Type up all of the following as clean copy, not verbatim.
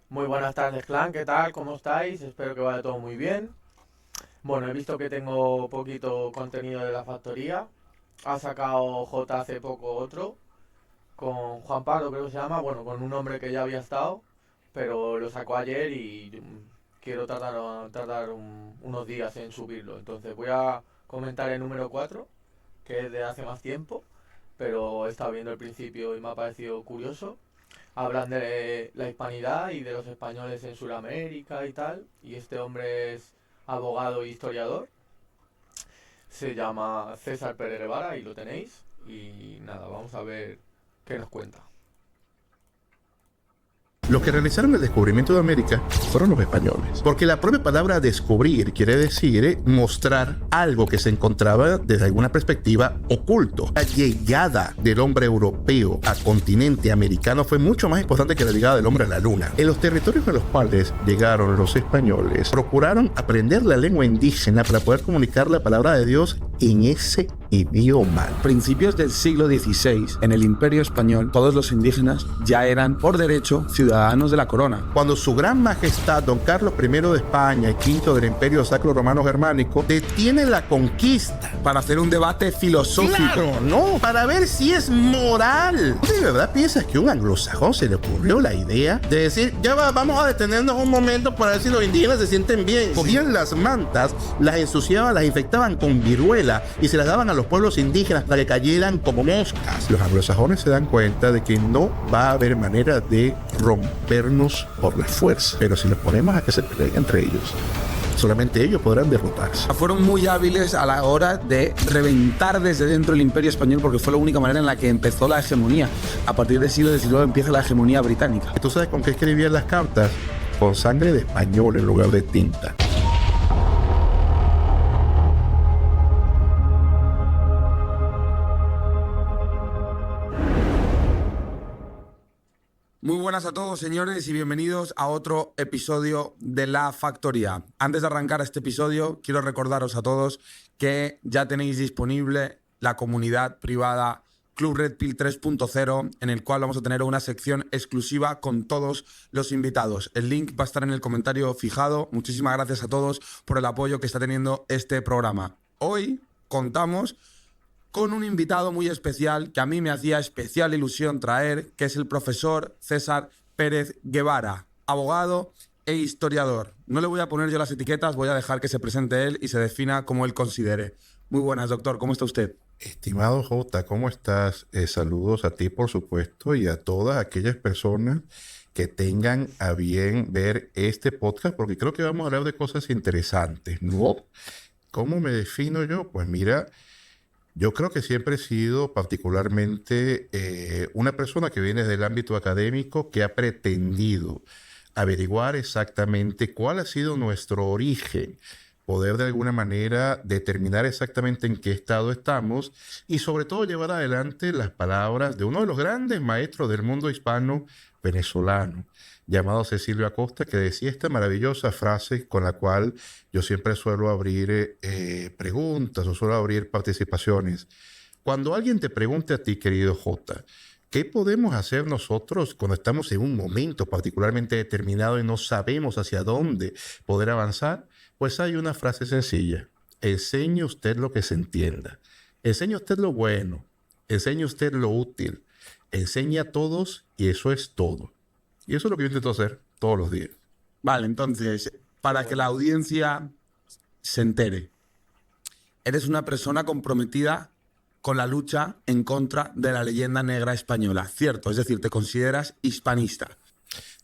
Muy buenas tardes, clan, ¿qué tal? ¿Cómo estáis? Espero que vaya todo muy bien. Bueno, he visto que tengo poquito contenido de la factoría. Ha sacado J hace poco otro, con Juan Pablo creo que se llama, bueno, con un hombre que ya había estado, pero lo sacó ayer y quiero tardar unos días en subirlo. Entonces voy a comentar el número 4, que es de hace más tiempo, pero he estado viendo el principio y me ha parecido curioso. Hablan de la hispanidad y de los españoles en Sudamérica y tal, y este hombre es abogado e historiador. Se llama César Pérez Guevara y lo tenéis. Y nada, vamos a ver qué nos cuenta. Los que realizaron el descubrimiento de América fueron los españoles, porque la propia palabra descubrir quiere decir mostrar algo que se encontraba desde alguna perspectiva oculto. La llegada del hombre europeo al continente americano fue mucho más importante que la llegada del hombre a la luna. En los territorios a los cuales llegaron los españoles, procuraron aprender la lengua indígena para poder comunicar la palabra de Dios en ese idioma. Principios del siglo XVI, en el Imperio Español, todos los indígenas ya eran, por derecho, ciudadanos de la corona. Cuando su gran majestad, don Carlos I de España y V del Imperio Sacro Romano Germánico, detiene la conquista. Para hacer un debate filosófico. Claro, no, para ver si es moral. ¿De verdad piensas que a un anglosajón se le ocurrió la idea de decir, vamos a detenernos un momento para ver si los indígenas se sienten bien? Cogían las mantas, las ensuciaban, las infectaban con viruela y se las daban a los pueblos indígenas para que cayeran como moscas. Los anglosajones se dan cuenta de que no va a haber manera de rompernos por la fuerza, pero si nos ponemos a que se peleen entre ellos, solamente ellos podrán derrotarse. Fueron muy hábiles a la hora de reventar desde dentro el Imperio Español, porque fue la única manera en la que empezó la hegemonía. A partir del siglo XIX empieza la hegemonía británica. ¿Tú sabes con qué escribían las cartas? Con sangre de español en lugar de tinta. Muy buenas a todos, señores, y bienvenidos a otro episodio de La Factoría. Antes de arrancar este episodio, quiero recordaros a todos que ya tenéis disponible la comunidad privada Club Red Pill 3.0, en el cual vamos a tener una sección exclusiva con todos los invitados. El link va a estar en el comentario fijado. Muchísimas gracias a todos por el apoyo que está teniendo este programa. Hoy contamos con un invitado muy especial que a mí me hacía especial ilusión traer, que es el profesor César Pérez Guevara, abogado e historiador. No le voy a poner yo las etiquetas, voy a dejar que se presente él y se defina como él considere. Muy buenas, doctor, ¿cómo está usted? Estimado Jota, ¿cómo estás? Saludos a ti, por supuesto, y a todas aquellas personas que tengan a bien ver este podcast, porque creo que vamos a hablar de cosas interesantes, ¿no? ¿Cómo me defino yo? Pues mira, yo creo que siempre he sido particularmente una persona que viene del ámbito académico, que ha pretendido averiguar exactamente cuál ha sido nuestro origen, poder de alguna manera determinar exactamente en qué estado estamos y sobre todo llevar adelante las palabras de uno de los grandes maestros del mundo hispano venezolano, llamado Cecilio Acosta, que decía esta maravillosa frase con la cual yo siempre suelo abrir preguntas o suelo abrir participaciones. Cuando alguien te pregunte a ti, querido Jota, ¿qué podemos hacer nosotros cuando estamos en un momento particularmente determinado y no sabemos hacia dónde poder avanzar? Pues hay una frase sencilla: enseñe usted lo que se entienda, enseñe usted lo bueno, enseñe usted lo útil, enseñe a todos y eso es todo. Y eso es lo que yo intento hacer todos los días. Vale, entonces, para que la audiencia se entere, eres una persona comprometida con la lucha en contra de la leyenda negra española, ¿cierto? Es decir, te consideras hispanista.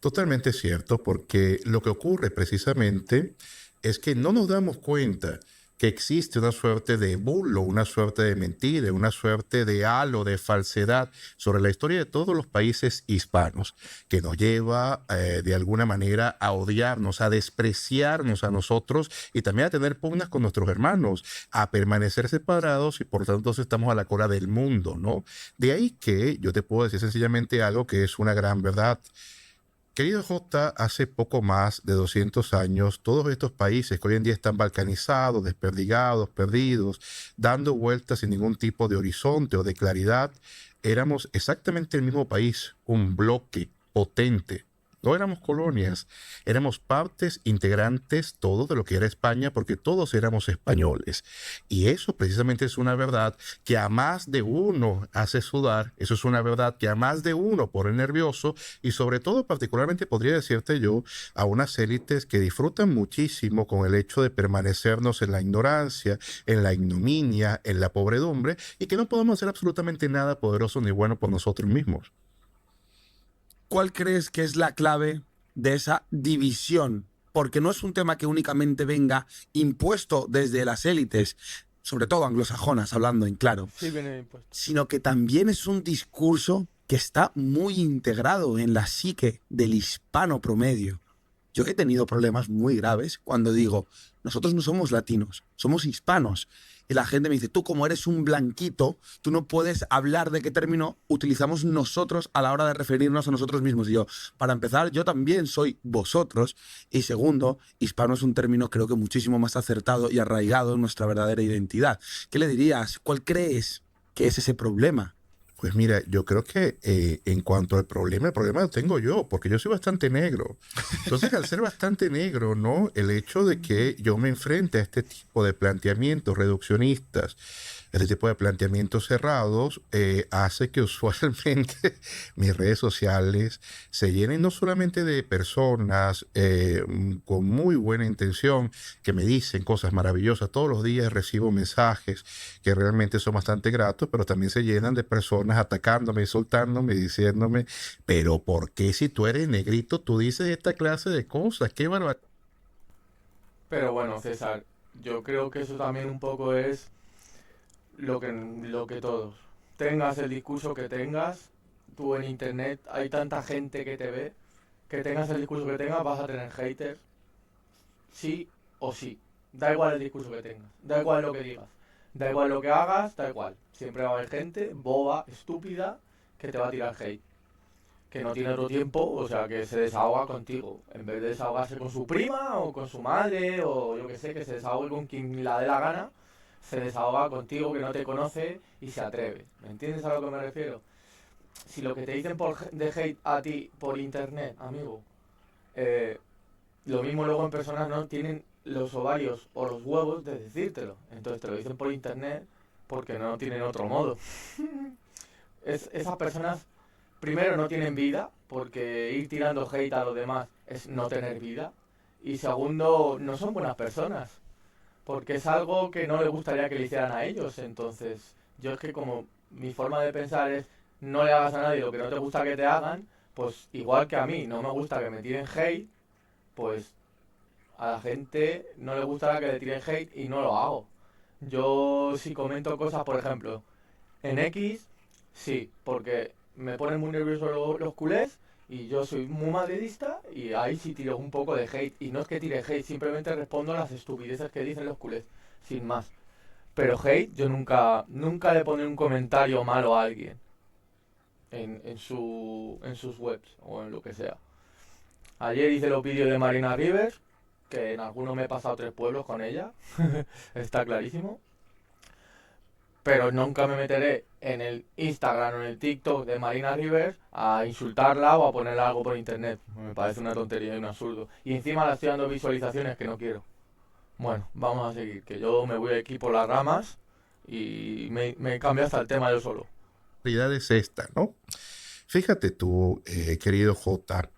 Totalmente cierto, porque lo que ocurre precisamente es que no nos damos cuenta que existe una suerte de bulo, una suerte de mentira, una suerte de halo, de falsedad sobre la historia de todos los países hispanos, que nos lleva de alguna manera a odiarnos, a despreciarnos a nosotros y también a tener pugnas con nuestros hermanos, a permanecer separados y por tanto estamos a la cola del mundo, ¿no? De ahí que yo te puedo decir sencillamente algo que es una gran verdad. Querido J, hace poco más de 200 años, todos estos países que hoy en día están balcanizados, desperdigados, perdidos, dando vueltas sin ningún tipo de horizonte o de claridad, éramos exactamente el mismo país, un bloque potente. No éramos colonias, éramos partes integrantes todos de lo que era España, porque todos éramos españoles. Y eso precisamente es una verdad que a más de uno hace sudar, eso es una verdad que a más de uno pone nervioso y sobre todo particularmente podría decirte yo a unas élites que disfrutan muchísimo con el hecho de permanecernos en la ignorancia, en la ignominia, en la pobredumbre y que no podemos hacer absolutamente nada poderoso ni bueno por nosotros mismos. ¿Cuál crees que es la clave de esa división? Porque no es un tema que únicamente venga impuesto desde las élites, sobre todo anglosajonas, hablando en claro, Sí, viene impuesto. sino que también es un discurso que está muy integrado en la psique del hispano promedio. Yo he tenido problemas muy graves cuando digo, nosotros no somos latinos, somos hispanos. Y la gente me dice, tú como eres un blanquito, tú no puedes hablar de qué término utilizamos nosotros a la hora de referirnos a nosotros mismos. Y yo, para empezar, yo también soy vosotros. Y segundo, hispano es un término creo que muchísimo más acertado y arraigado en nuestra verdadera identidad. ¿Qué le dirías? ¿Cuál crees que es ese problema? Pues mira, yo creo que en cuanto al problema, el problema lo tengo yo, porque yo soy bastante negro. Entonces, al ser bastante negro, ¿no? El hecho de que yo me enfrente a este tipo de planteamientos reduccionistas, este tipo de planteamientos cerrados, hace que usualmente mis redes sociales se llenen no solamente de personas con muy buena intención, que me dicen cosas maravillosas. Todos los días recibo mensajes que realmente son bastante gratos, pero también se llenan de personas atacándome, insultándome, diciéndome, pero ¿por qué si tú eres negrito tú dices esta clase de cosas? ¡Qué barbaridad! Pero bueno, César, yo creo que eso también un poco es lo que todos. Tengas el discurso que tengas, tú en internet hay tanta gente que te ve, que tengas el discurso que tengas vas a tener haters, sí o sí. Da igual el discurso que tengas, da igual lo que digas, da igual lo que hagas, da igual. Siempre va a haber gente boba, estúpida, que te va a tirar hate. Que no tiene otro tiempo, o sea, que se desahoga contigo. En vez de desahogarse con su prima o con su madre o yo que sé, que se desahogue con quien la dé la gana, se desahoga contigo que no te conoce y se atreve. ¿Me entiendes a lo que me refiero? Si lo que te dicen de hate a ti por internet, amigo, eh, lo mismo luego en personas no tienen los ovarios o los huevos de decírtelo. Entonces te lo dicen por internet porque no tienen otro modo. Esas personas primero no tienen vida, porque ir tirando hate a los demás es no tener vida. Y segundo, no son buenas personas, porque es algo que no les gustaría que le hicieran a ellos. Entonces, yo es que como mi forma de pensar es no le hagas a nadie lo que no te gusta que te hagan, pues igual que a mí no me gusta que me tiren hate, pues a la gente no le gustará que le tiren hate y no lo hago. Yo si comento cosas, por ejemplo, en X, sí, porque me ponen muy nervioso los culés y yo soy muy madridista y ahí sí tiro un poco de hate. Y no es que tire hate, simplemente respondo a las estupideces que dicen los culés, sin más. Pero hate, yo nunca le pondré un comentario malo a alguien en sus webs o en lo que sea. Ayer hice los vídeos de Marina Rivers, que en algunos me he pasado 3 pueblos con ella, está clarísimo. Pero nunca me meteré en el Instagram o en el TikTok de Marina Rivers a insultarla o a ponerle algo por internet. Me parece una tontería y un absurdo. Y encima le estoy dando visualizaciones que no quiero. Bueno, vamos a seguir, que yo me voy aquí por las ramas y me cambio hasta el tema yo solo. La realidad es esta, ¿no? Fíjate tú, querido J,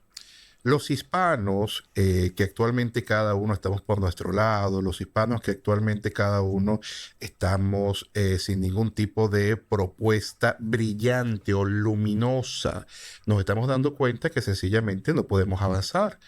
los hispanos que actualmente cada uno estamos por nuestro lado, los hispanos que actualmente cada uno estamos sin ningún tipo de propuesta brillante o luminosa, nos estamos dando cuenta que sencillamente no podemos avanzar.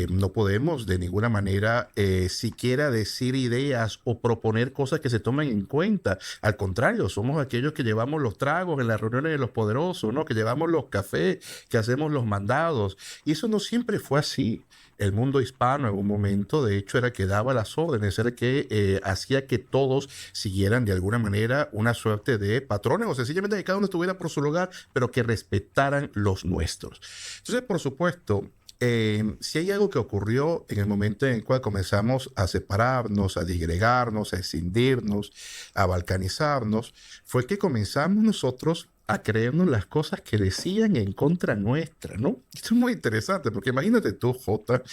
No podemos de ninguna manera siquiera decir ideas o proponer cosas que se tomen en cuenta. Al contrario, somos aquellos que llevamos los tragos en las reuniones de los poderosos, ¿no? Que llevamos los cafés, que hacemos los mandados. Y eso no siempre fue así. El mundo hispano en un momento, de hecho, era el que daba las órdenes, era el que hacía que todos siguieran de alguna manera una suerte de patrones o sencillamente que cada uno estuviera por su lugar, pero que respetaran los nuestros. Entonces, por supuesto, Si hay algo que ocurrió en el momento en el cual comenzamos a separarnos, a disgregarnos, a escindirnos, a balcanizarnos, fue que comenzamos nosotros a creernos las cosas que decían en contra nuestra, ¿no? Esto es muy interesante, porque imagínate tú, Jota,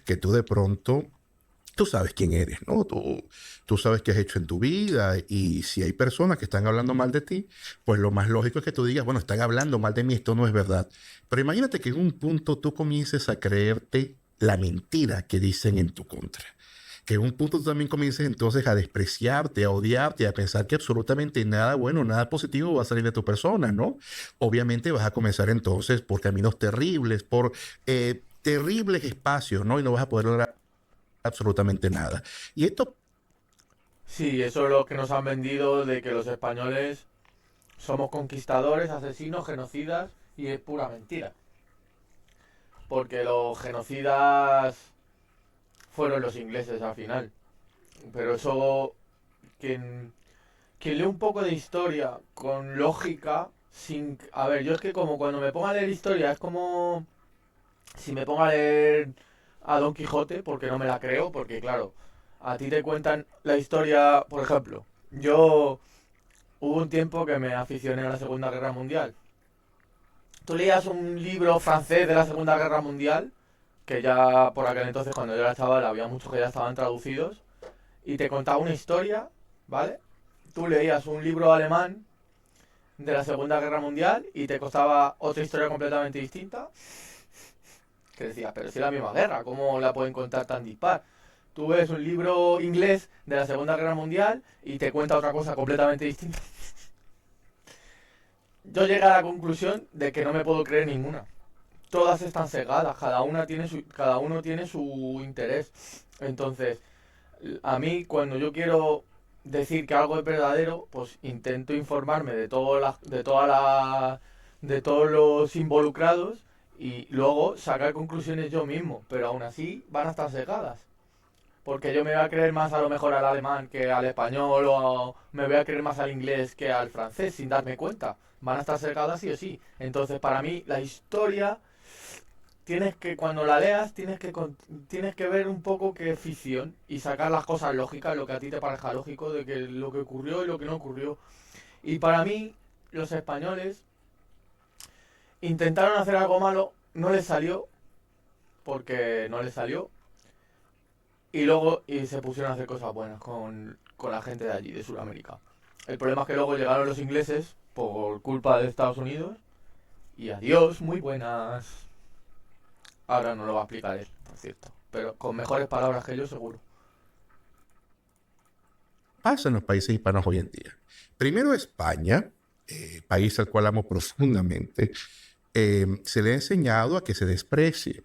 que tú de pronto tú sabes quién eres, ¿no? Tú sabes qué has hecho en tu vida y si hay personas que están hablando mal de ti, pues lo más lógico es que tú digas, bueno, están hablando mal de mí, esto no es verdad. Pero imagínate que en un punto tú comiences a creerte la mentira que dicen en tu contra. Que en un punto tú también comiences entonces a despreciarte, a odiarte, a pensar que absolutamente nada bueno, nada positivo va a salir de tu persona, ¿no? Obviamente vas a comenzar entonces por caminos terribles, por terribles espacios, ¿no? Y no vas a poder lograr absolutamente nada. Y esto, Sí, eso es lo que nos han vendido de que los españoles somos conquistadores, asesinos, genocidas y es pura mentira. Porque los genocidas fueron los ingleses al final. Pero eso, quien, quien lee un poco de historia con lógica, sin... A ver, yo es que como cuando me pongo a leer historia es como si me pongo a leer a Don Quijote, porque no me la creo, porque claro, a ti te cuentan la historia, por ejemplo, yo hubo un tiempo que me aficioné a la Segunda Guerra Mundial. Tú leías un libro francés de la Segunda Guerra Mundial, que ya por aquel entonces cuando yo era chaval había muchos que ya estaban traducidos, y te contaba una historia, ¿vale? Tú leías un libro alemán de la Segunda Guerra Mundial y te costaba otra historia completamente distinta, que decías, pero si es la misma guerra, ¿cómo la pueden contar tan dispar? Tú ves un libro inglés de la Segunda Guerra Mundial y te cuenta otra cosa completamente distinta. Yo llegué a la conclusión de que no me puedo creer ninguna. Todas están cegadas, cada uno tiene su interés. Entonces, a mí cuando yo quiero decir que algo es verdadero, pues intento informarme de todos los involucrados y luego sacar conclusiones yo mismo, pero aún así van a estar cegadas. Porque yo me voy a creer más a lo mejor al alemán que al español o me voy a creer más al inglés que al francés sin darme cuenta. Van a estar cegadas sí o sí. Entonces para mí la historia tienes que, cuando la leas, tienes que ver un poco que es ficción y sacar las cosas lógicas, lo que a ti te parezca lógico, de que lo que ocurrió y lo que no ocurrió. Y para mí, los españoles intentaron hacer algo malo, no les salió, porque no les salió, y se pusieron a hacer cosas buenas con la gente de allí, de Sudamérica. El problema es que luego llegaron los ingleses por culpa de Estados Unidos y adiós, muy buenas. Ahora no lo va a explicar él, por cierto, pero con mejores palabras que yo seguro. pasa en los países hispanos hoy en día. Primero España, país al cual amo profundamente, se le ha enseñado a que se desprecie.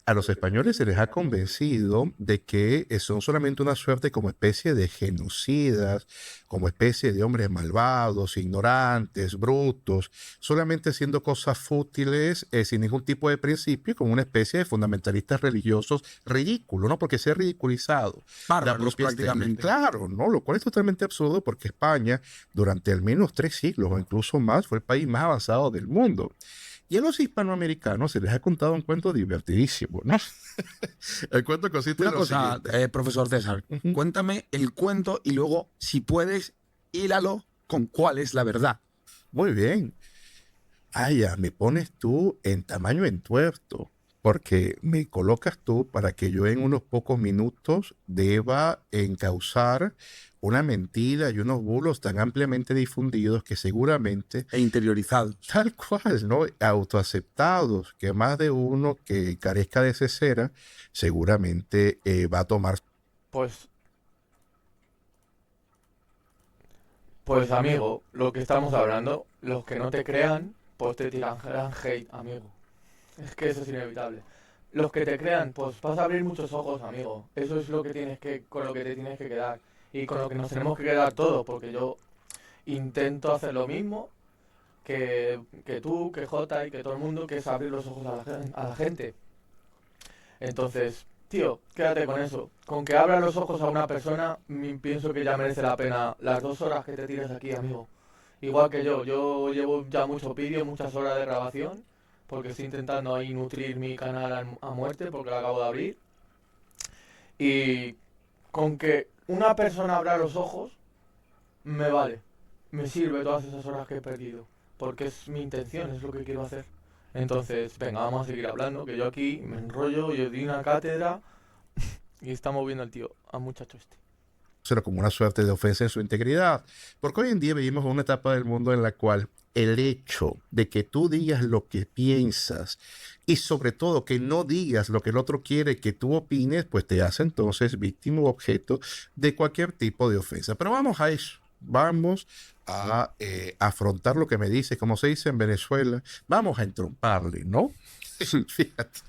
A los españoles se les ha convencido de que son solamente una suerte como especie de genocidas, como especie de hombres malvados, ignorantes, brutos, solamente haciendo cosas fútiles, sin ningún tipo de principio, como una especie de fundamentalistas religiosos ridículo, ¿no? Porque se ha ridiculizado la Bárbaros propia España. prácticamente. Claro, ¿no? Lo cual es totalmente absurdo porque España, durante al menos 3 siglos o incluso más, fue el país más avanzado del mundo. Y a los hispanoamericanos se les ha contado un cuento divertidísimo, ¿no? El cuento consiste Una en lo cosa, siguiente. profesor César, Ujú. cuéntame el cuento y luego, si puedes, hílalo con cuál es la verdad. Muy bien. Ah, ya, me pones tú en tamaño entuerto, porque me colocas tú para que yo en unos pocos minutos deba encauzar una mentira y unos bulos tan ampliamente difundidos que seguramente, E interiorizados. tal cual, ¿no? Autoaceptados, que más de uno que carezca de cesera, seguramente va a tomar. Pues, pues amigo, lo que estamos hablando, los que no te crean, pues te tirarán hate, amigo. Es que eso es inevitable. Los que te crean, pues vas a abrir muchos ojos, amigo. Eso es lo que con lo que te tienes que quedar. Y con lo que nos tenemos que quedar todos, porque yo intento hacer lo mismo que tú, que Jota y que todo el mundo, que es abrir los ojos a la gente. Entonces, tío, quédate con eso. Con que abra los ojos a una persona, pienso que ya merece la pena las 2 horas que te tires aquí, amigo. Igual que yo llevo ya muchos vídeos, muchas horas de grabación, porque estoy intentando ahí nutrir mi canal a muerte, porque lo acabo de abrir. Y con que una persona abra los ojos, me vale. Me sirve todas esas horas que he perdido, porque es mi intención, es lo que quiero hacer. Entonces, venga, vamos a seguir hablando, que yo aquí me enrollo, yo di una cátedra y estamos viendo al tío, al muchacho este. Pero como una suerte de ofensa en su integridad. Porque hoy en día vivimos una etapa del mundo en la cual el hecho de que tú digas lo que piensas y sobre todo que no digas lo que el otro quiere que tú opines, pues te hace entonces víctima o objeto de cualquier tipo de ofensa. Pero vamos a eso. Vamos a afrontar lo que me dice, como se dice en Venezuela, vamos a entromparle, ¿no? Fíjate,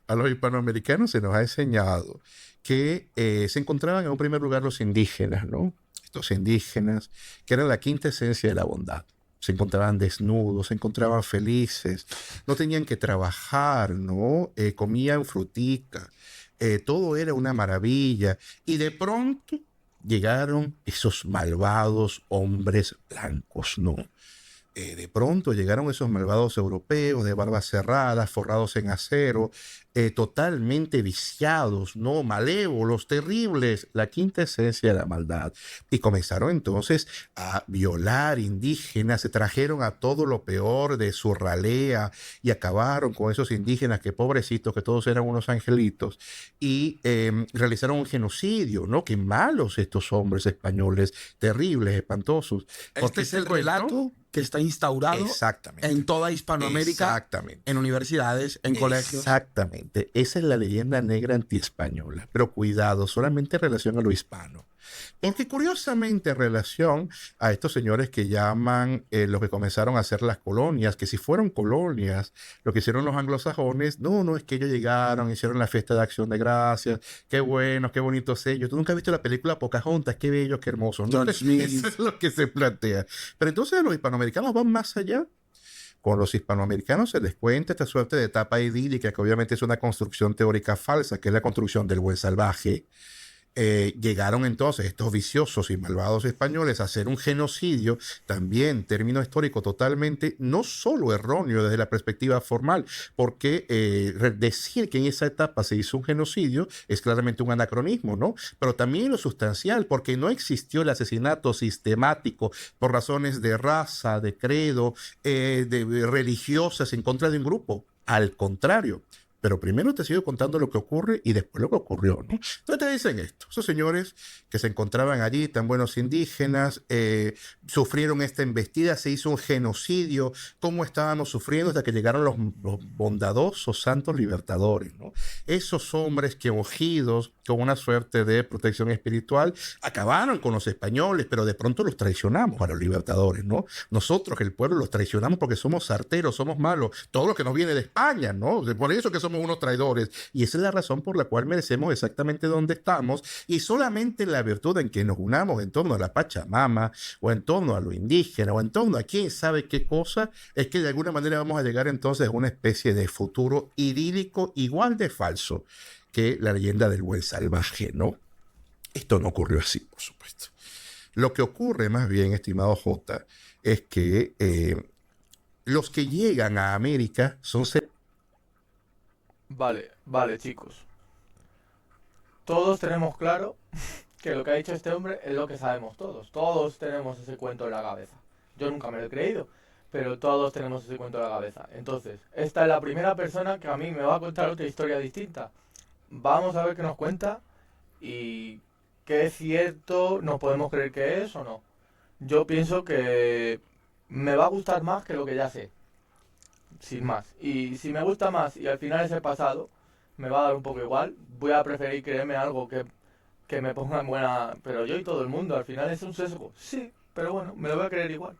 a los hispanoamericanos se nos ha enseñado que se encontraban en un primer lugar los indígenas, ¿no? Estos indígenas, que eran la quinta esencia de la bondad. Se encontraban desnudos, se encontraban felices, no tenían que trabajar, ¿no? Comían frutica, todo era una maravilla. Y de pronto llegaron esos malvados hombres blancos, ¿no? De pronto llegaron esos malvados europeos de barbas cerradas, forrados en acero, totalmente viciados, ¿no? Malévolos, terribles, la quinta esencia de la maldad. Y comenzaron entonces a violar indígenas, se trajeron a todo lo peor de su ralea y acabaron con esos indígenas que pobrecitos, que todos eran unos angelitos, y realizaron un genocidio, ¿no? Qué malos estos hombres españoles, terribles, espantosos. Este es el relato que está instaurado en toda Hispanoamérica, en universidades, en colegios. Exactamente. Esa es la leyenda negra antiespañola. Pero cuidado, solamente en relación a lo hispano. Porque curiosamente en relación a estos señores que llaman los que comenzaron a hacer las colonias, que si fueron colonias, lo que hicieron los anglosajones, no, es que ellos llegaron, hicieron la fiesta de Acción de Gracias, qué bueno, qué bonitos ellos. Tú nunca has visto la película Pocahontas, qué bello, qué hermoso, ¿no? Eso es lo que se plantea. Pero entonces los hispanoamericanos van más allá. Con los hispanoamericanos se les cuenta esta suerte de etapa idílica, que obviamente es una construcción teórica falsa, que es la construcción del buen salvaje. Llegaron entonces estos viciosos y malvados españoles a hacer un genocidio, también término histórico totalmente no solo erróneo desde la perspectiva formal, porque decir que en esa etapa se hizo un genocidio es claramente un anacronismo, ¿no? Pero también lo sustancial, porque no existió el asesinato sistemático por razones de raza, de credo, de religiosas en contra de un grupo. Al contrario. Pero primero te sigo contando lo que ocurre y después lo que ocurrió, ¿no? Entonces te dicen esto. Esos señores que se encontraban allí, tan buenos indígenas, sufrieron esta embestida, se hizo un genocidio. ¿Cómo estábamos sufriendo hasta que llegaron los bondadosos santos libertadores, ¿no? Esos hombres que ungidos con una suerte de protección espiritual acabaron con los españoles, pero de pronto los traicionamos a los libertadores, ¿no? Nosotros, el pueblo, los traicionamos porque somos sarteros, somos malos. Todo lo que nos viene de España, ¿no? Por eso que somos unos traidores, y esa es la razón por la cual merecemos exactamente donde estamos, y solamente la virtud en que nos unamos en torno a la Pachamama, o en torno a lo indígena, o en torno a quién sabe qué cosa, es que de alguna manera vamos a llegar entonces a una especie de futuro idílico igual de falso que la leyenda del buen salvaje, ¿no? Esto no ocurrió así, por supuesto. Lo que ocurre más bien, estimado J, es que los que llegan a América son Vale, chicos. Todos tenemos claro que lo que ha dicho este hombre es lo que sabemos todos. Todos tenemos ese cuento en la cabeza. Yo nunca me lo he creído, pero todos tenemos ese cuento en la cabeza. Entonces, esta es la primera persona que a mí me va a contar otra historia distinta. Vamos a ver qué nos cuenta y qué es cierto, nos podemos creer que es o no. Yo pienso que me va a gustar más que lo que ya sé. Sin más. Y si me gusta más y al final es el pasado, me va a dar un poco igual. Voy a preferir creerme algo que me ponga en buena... Pero yo y todo el mundo, al final es un sesgo. Sí, pero bueno, me lo voy a creer igual.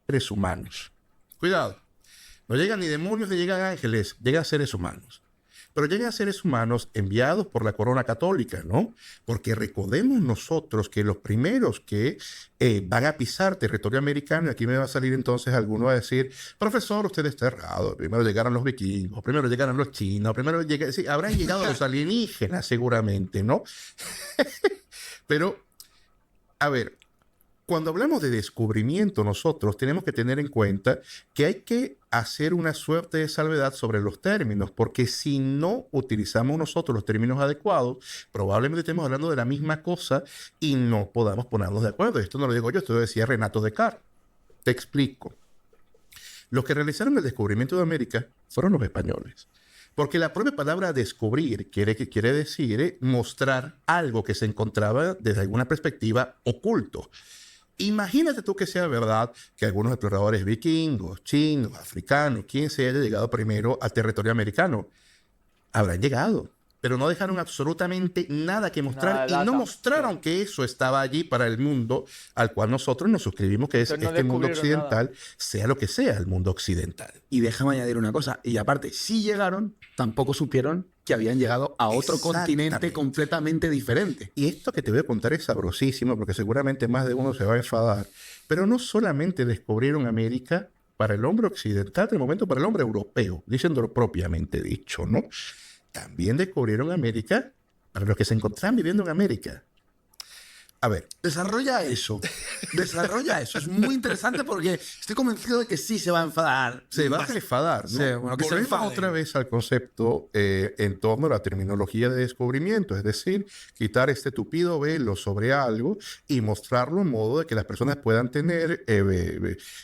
seres humanos. Cuidado. No llegan ni demonios ni llegan ángeles, llegan seres humanos. Pero llegan seres humanos enviados por la corona católica, ¿no? Porque recordemos nosotros que los primeros que van a pisar territorio americano, y aquí me va a salir entonces alguno a decir, profesor, usted está errado, primero llegaron los vikingos, primero llegaron los chinos, primero llegaron, sí, habrán llegado los alienígenas seguramente, ¿no? Pero, a ver, cuando hablamos de descubrimiento, nosotros tenemos que tener en cuenta que hay que hacer una suerte de salvedad sobre los términos, porque si no utilizamos nosotros los términos adecuados, probablemente estemos hablando de la misma cosa y no podamos ponernos de acuerdo. Esto no lo digo yo, esto lo decía Renato Descartes. Te explico. Los que realizaron el descubrimiento de América fueron los españoles. Porque la propia palabra descubrir quiere decir mostrar algo que se encontraba desde alguna perspectiva oculto. Imagínate tú que sea verdad que algunos exploradores vikingos, chinos, africanos, quien se haya llegado primero al territorio americano. Habrán llegado, pero no dejaron absolutamente nada que mostrar y no mostraron que eso estaba allí para el mundo al cual nosotros nos suscribimos, que es este mundo occidental, sea lo que sea el mundo occidental. Y déjame añadir una cosa, y aparte, si llegaron, tampoco supieron que habían llegado a otro continente completamente diferente. Y esto que te voy a contar es sabrosísimo, porque seguramente más de uno se va a enfadar, pero no solamente descubrieron América para el hombre occidental, de momento para el hombre europeo, diciéndolo propiamente dicho, ¿no? También descubrieron América para los que se encontraban viviendo en América. A ver. Desarrolla eso. Desarrolla eso. Es muy interesante porque estoy convencido de que sí se va a enfadar. Se va a enfadar, ¿no? Sí, bueno, que volvemos otra vez al concepto en torno a la terminología de descubrimiento. Es decir, quitar este tupido velo sobre algo y mostrarlo en modo de que las personas puedan tener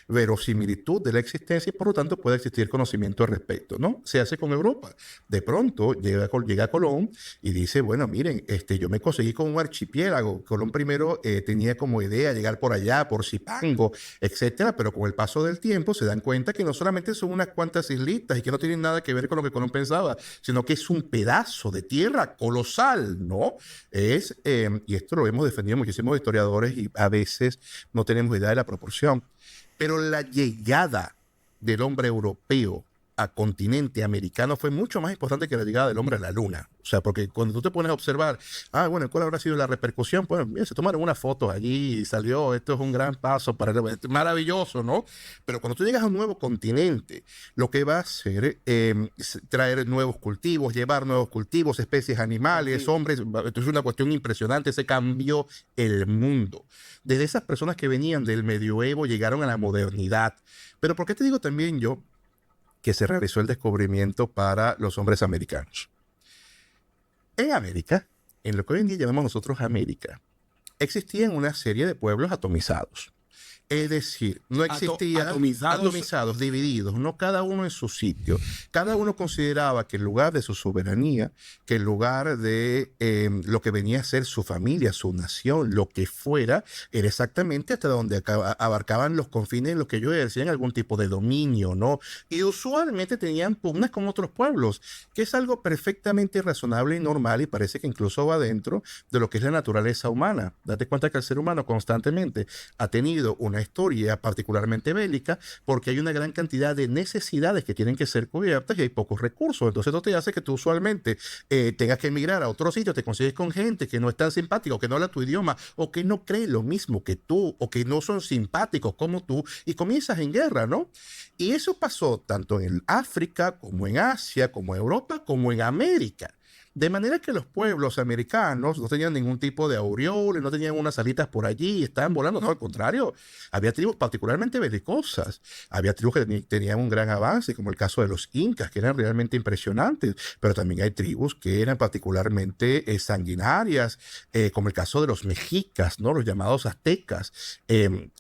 verosimilitud de la existencia y por lo tanto pueda existir conocimiento al respecto, ¿no? Se hace con Europa. De pronto llega Colón y dice, bueno, miren, yo me conseguí con un archipiélago. Colón primero tenía como idea llegar por allá, por Zipango, etcétera, pero con el paso del tiempo se dan cuenta que no solamente son unas cuantas islitas y que no tienen nada que ver con lo que Colón pensaba, sino que es un pedazo de tierra colosal, ¿no? Y esto lo hemos defendido muchísimos historiadores y a veces no tenemos idea de la proporción, pero la llegada del hombre europeo a continente americano fue mucho más importante que la llegada del hombre a la luna. O sea, porque cuando tú te pones a observar, bueno, ¿cuál habrá sido la repercusión? Pues mira, se tomaron unas fotos allí y salió, esto es un gran paso para maravilloso, ¿no? Pero cuando tú llegas a un nuevo continente, lo que va a hacer es traer nuevos cultivos, llevar nuevos cultivos, especies animales, hombres. Esto es una cuestión impresionante, se cambió el mundo. Desde esas personas que venían del medioevo llegaron a la modernidad. Pero ¿por qué te digo también yo que se realizó el descubrimiento para los hombres americanos? En América, en lo que hoy en día llamamos nosotros América, existían una serie de pueblos atomizados. Es decir, no existían atomizados, divididos, no cada uno en su sitio. Cada uno consideraba que el lugar de su soberanía, que el lugar de lo que venía a ser su familia, su nación, lo que fuera, era exactamente hasta donde abarcaban los confines en los que ellos ejercían algún tipo de dominio, ¿no? Y usualmente tenían pugnas con otros pueblos, que es algo perfectamente razonable y normal y parece que incluso va dentro de lo que es la naturaleza humana. Date cuenta que el ser humano constantemente ha tenido una historia particularmente bélica porque hay una gran cantidad de necesidades que tienen que ser cubiertas y hay pocos recursos. Entonces esto te hace que tú usualmente tengas que emigrar a otro sitio, te consigues con gente que no es tan simpática o que no habla tu idioma o que no cree lo mismo que tú o que no son simpáticos como tú y comienzas en guerra, ¿no? Y eso pasó tanto en África como en Asia, como en Europa, como en América. De manera que los pueblos americanos no tenían ningún tipo de aureoles, no tenían unas alitas por allí, estaban volando, no, al contrario. Había tribus particularmente belicosas, había tribus que tenían un gran avance, como el caso de los incas, que eran realmente impresionantes, pero también hay tribus que eran particularmente sanguinarias, como el caso de los mexicas, ¿no? Los llamados aztecas.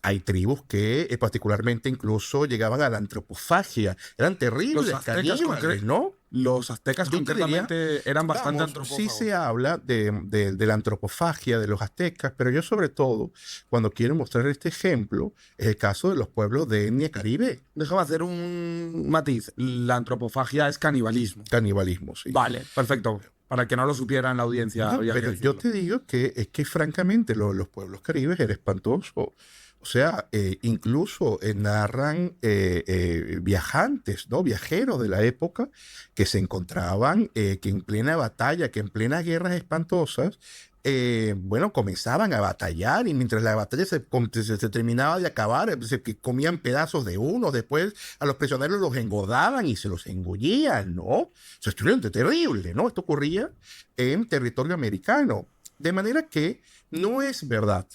Hay tribus que particularmente incluso llegaban a la antropofagia, eran terribles caníbales, ¿no? Los aztecas concretamente eran bastante antropófagos. Sí se habla de la antropofagia de los aztecas, pero yo sobre todo, cuando quiero mostrar este ejemplo, es el caso de los pueblos de etnia caribe. Déjame hacer un matiz. La antropofagia es canibalismo. Canibalismo, sí. Vale, perfecto. Para que no lo supieran la audiencia. No, pero yo te digo que es que francamente los pueblos caribes era espantoso. O sea, incluso narran viajantes, ¿no? Viajeros de la época que se encontraban que en plena batalla, que en plenas guerras espantosas, comenzaban a batallar y mientras la batalla se terminaba de acabar, que comían pedazos de uno, después a los prisioneros los engordaban y se los engullían, ¿no? Eso es terrible, ¿no? Esto ocurría en territorio americano. De manera que no es verdad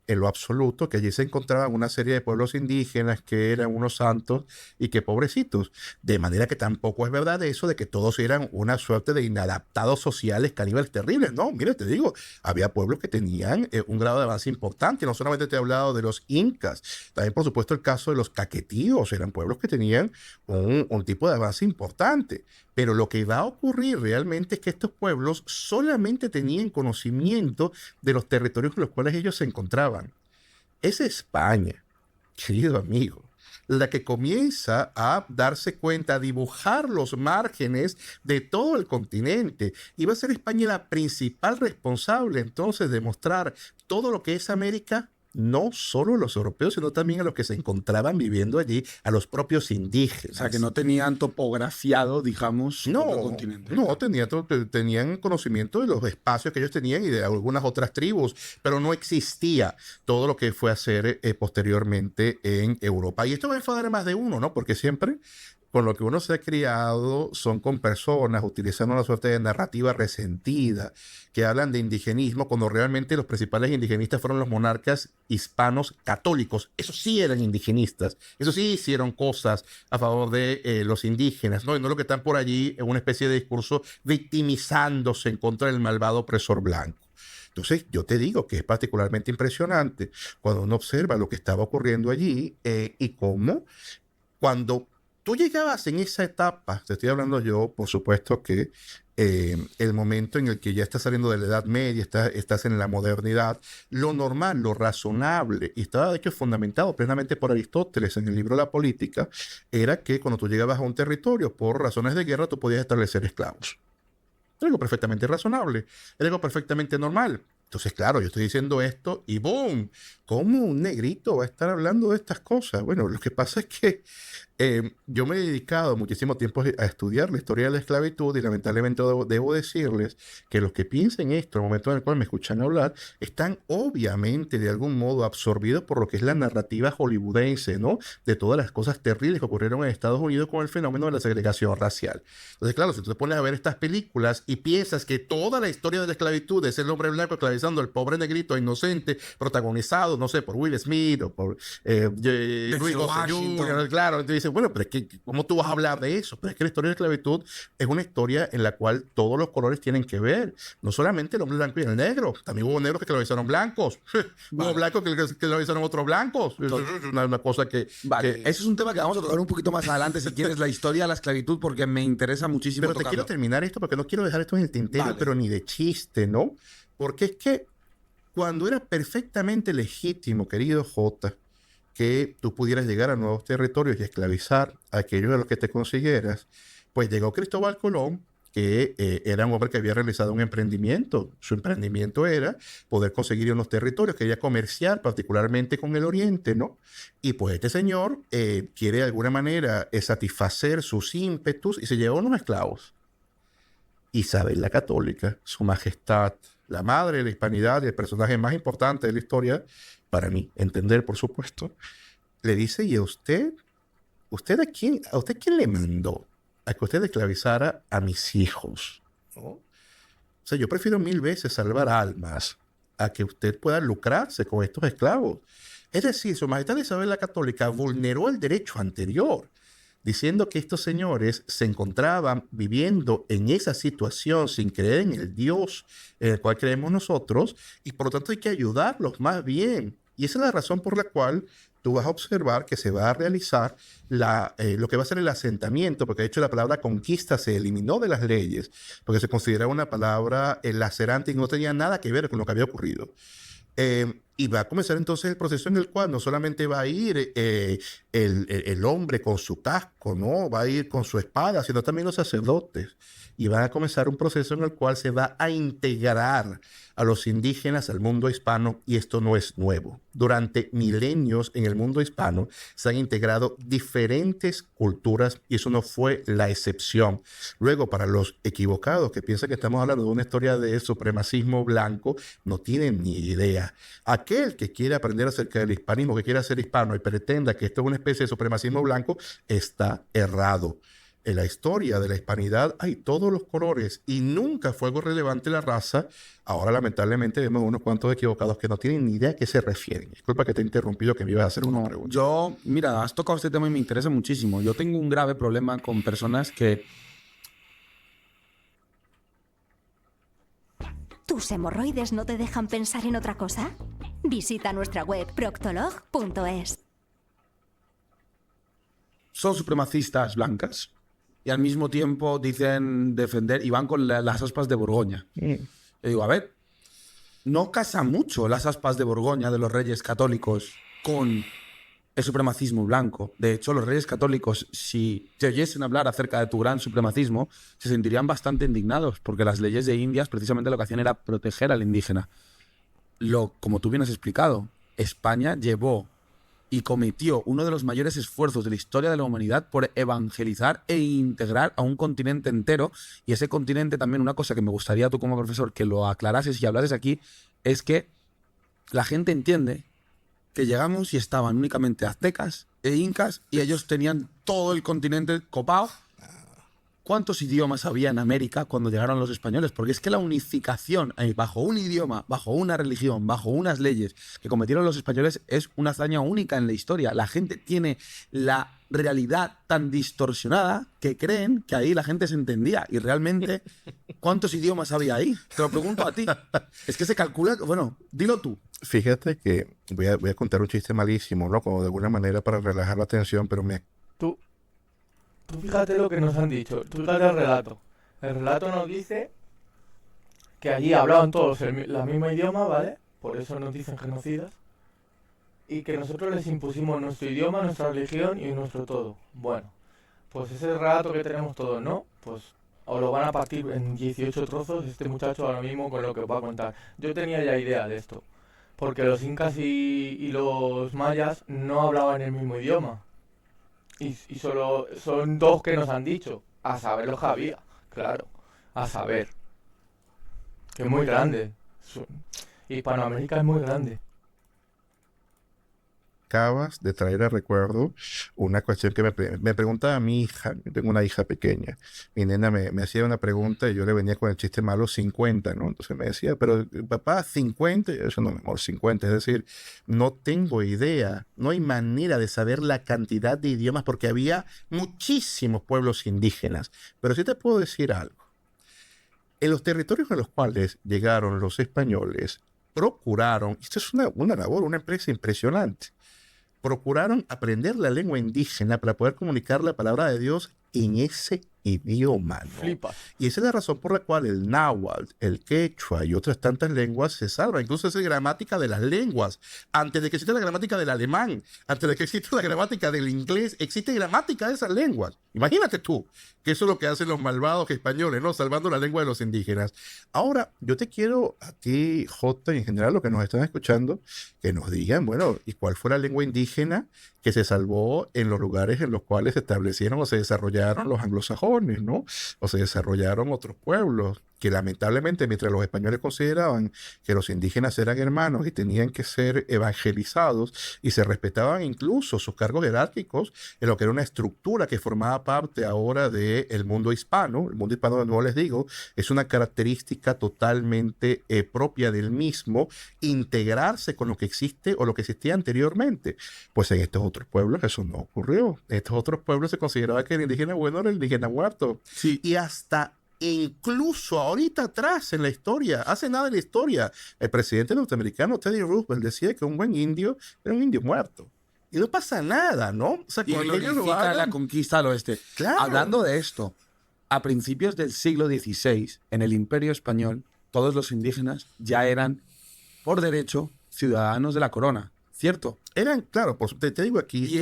en lo absoluto que allí se encontraban una serie de pueblos indígenas que eran unos santos y que pobrecitos. De manera que tampoco es verdad eso de que todos eran una suerte de inadaptados sociales, caníbales terribles. No, mire, te digo, había pueblos que tenían un grado de avance importante. No solamente te he hablado de los incas, también por supuesto el caso de los caquetíos, eran pueblos que tenían un tipo de avance importante. Pero lo que va a ocurrir realmente es que estos pueblos solamente tenían conocimiento de los territorios en los cuales ellos se encontraban. Es España, querido amigo, la que comienza a darse cuenta, a dibujar los márgenes de todo el continente. Y va a ser España la principal responsable entonces de mostrar todo lo que es América, no solo a los europeos, sino también a los que se encontraban viviendo allí, a los propios indígenas. O sea, que no tenían topografiado, digamos, No, otro continente. no, tenían conocimiento de los espacios que ellos tenían y de algunas otras tribus, pero no existía todo lo que fue a hacer posteriormente en Europa. Y esto va a enfadar a más de uno, ¿no? Porque siempre con lo que uno se ha criado son con personas utilizando una suerte de narrativa resentida que hablan de indigenismo cuando realmente los principales indigenistas fueron los monarcas hispanos católicos. Esos sí eran indigenistas, esos sí hicieron cosas a favor de los indígenas, ¿no? Y no lo que están por allí en una especie de discurso victimizándose en contra del malvado opresor blanco. Entonces, yo te digo que es particularmente impresionante cuando uno observa lo que estaba ocurriendo allí y cómo cuando tú llegabas en esa etapa, te estoy hablando yo, por supuesto que el momento en el que ya estás saliendo de la Edad Media, estás en la modernidad, lo normal, lo razonable, y estaba de hecho fundamentado plenamente por Aristóteles en el libro La Política, era que cuando tú llegabas a un territorio por razones de guerra, tú podías establecer esclavos. Era algo perfectamente razonable, era algo perfectamente normal. Entonces, claro, yo estoy diciendo esto y ¡boom! ¿Cómo un negrito va a estar hablando de estas cosas? Bueno, lo que pasa es que yo me he dedicado muchísimo tiempo a estudiar la historia de la esclavitud y lamentablemente debo decirles que los que piensen esto, en el momento en el cual me escuchan hablar, están obviamente de algún modo absorbidos por lo que es la narrativa hollywoodense, ¿no? De todas las cosas terribles que ocurrieron en Estados Unidos con el fenómeno de la segregación racial. Entonces, claro, si tú te pones a ver estas películas y piensas que toda la historia de la esclavitud es el hombre blanco esclavizando al pobre negrito inocente, protagonizado, no sé, por Will Smith o por Louis Gossett Jr., claro, entonces bueno, pero es que, ¿cómo tú vas a hablar de eso? Pero es que la historia de la esclavitud es una historia en la cual todos los colores tienen que ver. No solamente el hombre blanco y el negro. También hubo negros que esclavizaron blancos. Hubo blancos que esclavizaron otros blancos. Eso es una cosa que... Vale, ese es un tema que vamos a tocar un poquito más adelante, si quieres, la historia de la esclavitud, porque me interesa muchísimo Pero tocarlo. te quiero terminar esto porque no quiero dejar esto en el tintero, Vale. pero ni de chiste, ¿no? Porque es que cuando era perfectamente legítimo, querido J, que tú pudieras llegar a nuevos territorios y esclavizar a aquellos de los que te consiguieras, pues llegó Cristóbal Colón, que era un hombre que había realizado un emprendimiento. Su emprendimiento era poder conseguir unos territorios, quería comerciar particularmente con el Oriente, ¿no? Y pues este señor quiere de alguna manera satisfacer sus ímpetus y se llevó unos esclavos. Isabel la Católica, su majestad, la madre de la hispanidad y el personaje más importante de la historia, para mí, entender, por supuesto, le dice, ¿y a usted a usted quién le mandó a que usted esclavizara a mis hijos? ¿No? O sea, yo prefiero 1000 veces salvar almas a que usted pueda lucrarse con estos esclavos. Es decir, su majestad Isabel la Católica vulneró el derecho anterior, diciendo que estos señores se encontraban viviendo en esa situación sin creer en el Dios en el cual creemos nosotros, y por lo tanto hay que ayudarlos más bien. Y esa es la razón por la cual tú vas a observar que se va a realizar lo que va a ser el asentamiento, porque de hecho la palabra conquista se eliminó de las leyes, porque se consideraba una palabra lacerante y no tenía nada que ver con lo que había ocurrido. Y va a comenzar entonces el proceso en el cual no solamente va a ir el hombre con su casco, ¿no? Va a ir con su espada, sino también los sacerdotes. Y van a comenzar un proceso en el cual se va a integrar a los indígenas al mundo hispano, y esto no es nuevo. Durante milenios en el mundo hispano se han integrado diferentes culturas y eso no fue la excepción. Luego, para los equivocados que piensan que estamos hablando de una historia de supremacismo blanco, no tienen ni idea. Aquel que quiere aprender acerca del hispanismo, que quiera ser hispano y pretenda que esto es una especie de supremacismo blanco, está errado. en la historia de la hispanidad hay todos los colores y nunca fue algo relevante la raza. Ahora, lamentablemente, vemos unos cuantos equivocados que no tienen ni idea a qué se refieren. Disculpa que te he interrumpido, que me ibas a hacer una pregunta. Yo, mira, has tocado este tema y me interesa muchísimo. Yo tengo un grave problema con personas que... ¿Tus hemorroides no te dejan pensar en otra cosa? Visita nuestra web proctolog.es. Son supremacistas blancas y al mismo tiempo dicen defender y van con las aspas de Borgoña. Yo digo, a ver, no casa mucho las aspas de Borgoña de los reyes católicos con el supremacismo blanco. De hecho, los reyes católicos, si te oyesen hablar acerca de tu gran supremacismo, se sentirían bastante indignados, porque las leyes de Indias precisamente lo que hacían era proteger al indígena. Como tú bien has explicado, España llevó y cometió uno de los mayores esfuerzos de la historia de la humanidad por evangelizar e integrar a un continente entero. Y ese continente también, una cosa que me gustaría tú como profesor que lo aclarases y hablases aquí, es que la gente entiende que llegamos y estaban únicamente aztecas e incas y ellos tenían todo el continente copado. ¿Cuántos idiomas había en América cuando llegaron los españoles? Porque es que la unificación bajo un idioma, bajo una religión, bajo unas leyes que cometieron los españoles es una hazaña única en la historia. La gente tiene la realidad tan distorsionada que creen que ahí la gente se entendía. Y realmente, ¿cuántos idiomas había ahí? Te lo pregunto a ti. Es que se calcula... Bueno, dilo tú. Fíjate que voy a contar un chiste malísimo, ¿no? Como de alguna manera para relajar la tensión, pero Tú fíjate lo que nos han dicho, tú fíjate el relato. El relato nos dice que allí hablaban todos la misma idioma, ¿vale? Por eso nos dicen genocidas. Y que nosotros les impusimos nuestro idioma, nuestra religión y nuestro todo. Bueno, pues ese relato que tenemos todos, ¿no? Pues os lo van a partir en 18 trozos este muchacho ahora mismo con lo que os va a contar. Yo tenía ya idea de esto, porque los incas y los mayas no hablaban el mismo idioma. Y solo son dos que nos han dicho, a saber los que había, claro, a saber. Que es muy grande. Hispanoamérica es muy grande. Acabas de traer a recuerdo una cuestión que me preguntaba mi hija. Yo tengo una hija pequeña. Mi nena me hacía una pregunta y yo le venía con el chiste malo 50, ¿no? Entonces me decía, pero papá, 50. Y yo decía, no, mi amor, 50. Es decir, no tengo idea, no hay manera de saber la cantidad de idiomas porque había muchísimos pueblos indígenas. Pero sí te puedo decir algo. En los territorios a los cuales llegaron los españoles, procuraron, esto es una labor, una empresa impresionante, procuraron aprender la lengua indígena para poder comunicar la palabra de Dios en ese idioma, ¿no? Flipas. Y esa es la razón por la cual el náhuatl, el quechua y otras tantas lenguas se salvan. Incluso esa es gramática de las lenguas. Antes de que exista la gramática del alemán, antes de que exista la gramática del inglés, existe gramática de esas lenguas. Imagínate tú, que eso es lo que hacen los malvados españoles, ¿no? Salvando la lengua de los indígenas. Ahora, yo te quiero a ti, Jota, y en general los que nos están escuchando, que nos digan, bueno, ¿y cuál fue la lengua indígena que se salvó en los lugares en los cuales se establecieron o se desarrollaron los anglosajones, ¿no? O se desarrollaron otros pueblos que lamentablemente, mientras los españoles consideraban que los indígenas eran hermanos y tenían que ser evangelizados y se respetaban incluso sus cargos jerárquicos en lo que era una estructura que formaba parte ahora del mundo hispano. El mundo hispano, de nuevo les digo, es una característica totalmente propia del mismo, integrarse con lo que existe o lo que existía anteriormente. Pues en estos otros pueblos eso no ocurrió. En estos otros pueblos se consideraba que el indígena bueno era el indígena muerto. Sí. Y hasta incluso ahorita atrás en la historia, hace nada en la historia, el presidente norteamericano Teddy Roosevelt decía que un buen indio era un indio muerto. Y no pasa nada, ¿no? O sea, Y cuando ellos lo glorifica la hagan, conquista al oeste. claro. Hablando de esto, a principios del siglo XVI, en el Imperio Español, todos los indígenas ya eran, por derecho, ciudadanos de la corona, ¿cierto? Eran, claro, te digo aquí.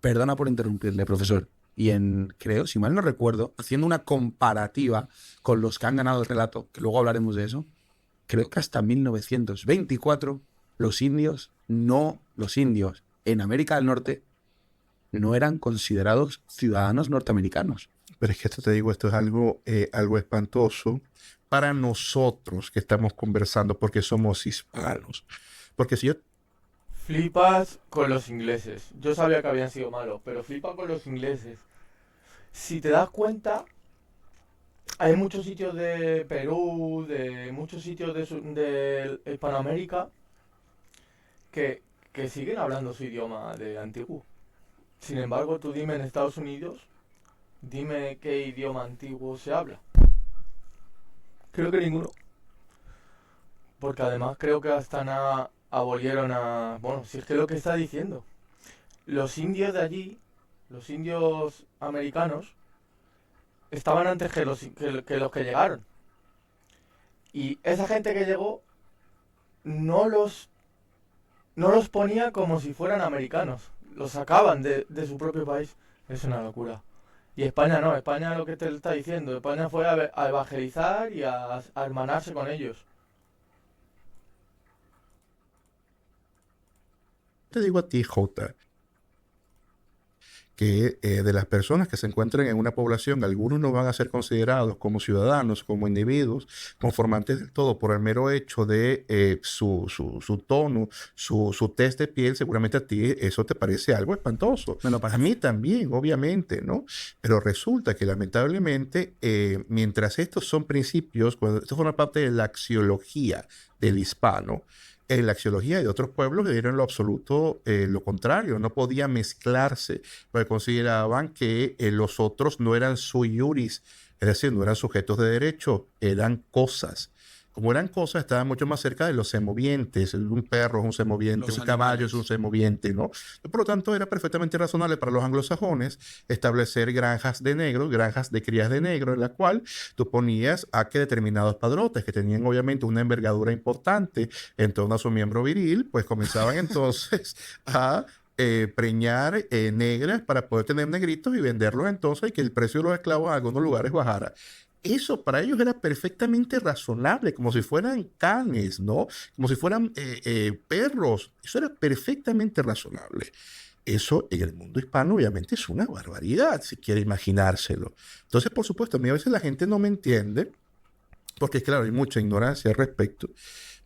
Perdona por interrumpirle, profesor. Y creo, si mal no recuerdo, haciendo una comparativa con los que han ganado el relato, que luego hablaremos de eso, creo que hasta 1924 los indios en América del Norte no eran considerados ciudadanos norteamericanos. Pero es que esto te digo, esto es algo espantoso para nosotros que estamos conversando porque somos hispanos. Porque si yo... Flipas con los ingleses. Yo sabía que habían sido malos, pero flipa con los ingleses. Si te das cuenta, hay muchos sitios de Perú, de muchos sitios de Hispanoamérica que, que siguen hablando su idioma de antiguo. Sin embargo, tú dime en Estados Unidos, dime qué idioma antiguo se habla. Creo que ninguno. Porque además creo que hasta abolieron a... Bueno, si es que lo que está diciendo. Los indios de allí, los indios americanos, estaban antes que los que llegaron. Y esa gente que llegó no los ponía como si fueran americanos. Los sacaban de su propio país. Es una locura. Y España no, España lo que te está diciendo. España fue a evangelizar y a hermanarse con ellos. Te digo a ti, Jota, que de las personas que se encuentran en una población, algunos no van a ser considerados como ciudadanos, como individuos, conformantes del todo por el mero hecho de su tono, su tez de piel. Seguramente a ti eso te parece algo espantoso. Me lo A parece. mí también, obviamente, ¿no? Pero resulta que lamentablemente, mientras estos son principios, cuando esto forma parte de la axiología del hispano, en la axiología de otros pueblos le dieron lo absoluto lo contrario, no podía mezclarse, porque consideraban que los otros no eran sui iuris, es decir, no eran sujetos de derecho, eran cosas. Como eran cosas, estaban mucho más cerca de los semovientes. Un perro es un semoviente, Los un caballo animales. es un semoviente, ¿no? Por lo tanto, era perfectamente razonable para los anglosajones establecer granjas de negros, granjas de crías de negro, en la cual tú ponías a que determinados padrotes, que tenían obviamente una envergadura importante en torno a su miembro viril, pues comenzaban entonces a preñar negras para poder tener negritos y venderlos entonces y que el precio de los esclavos en algunos lugares bajara. Eso para ellos era perfectamente razonable, como si fueran canes, ¿no? Como si fueran perros. Eso era perfectamente razonable. Eso en el mundo hispano obviamente es una barbaridad, si quiere imaginárselo. Entonces, por supuesto, a mí a veces la gente no me entiende, porque claro, hay mucha ignorancia al respecto.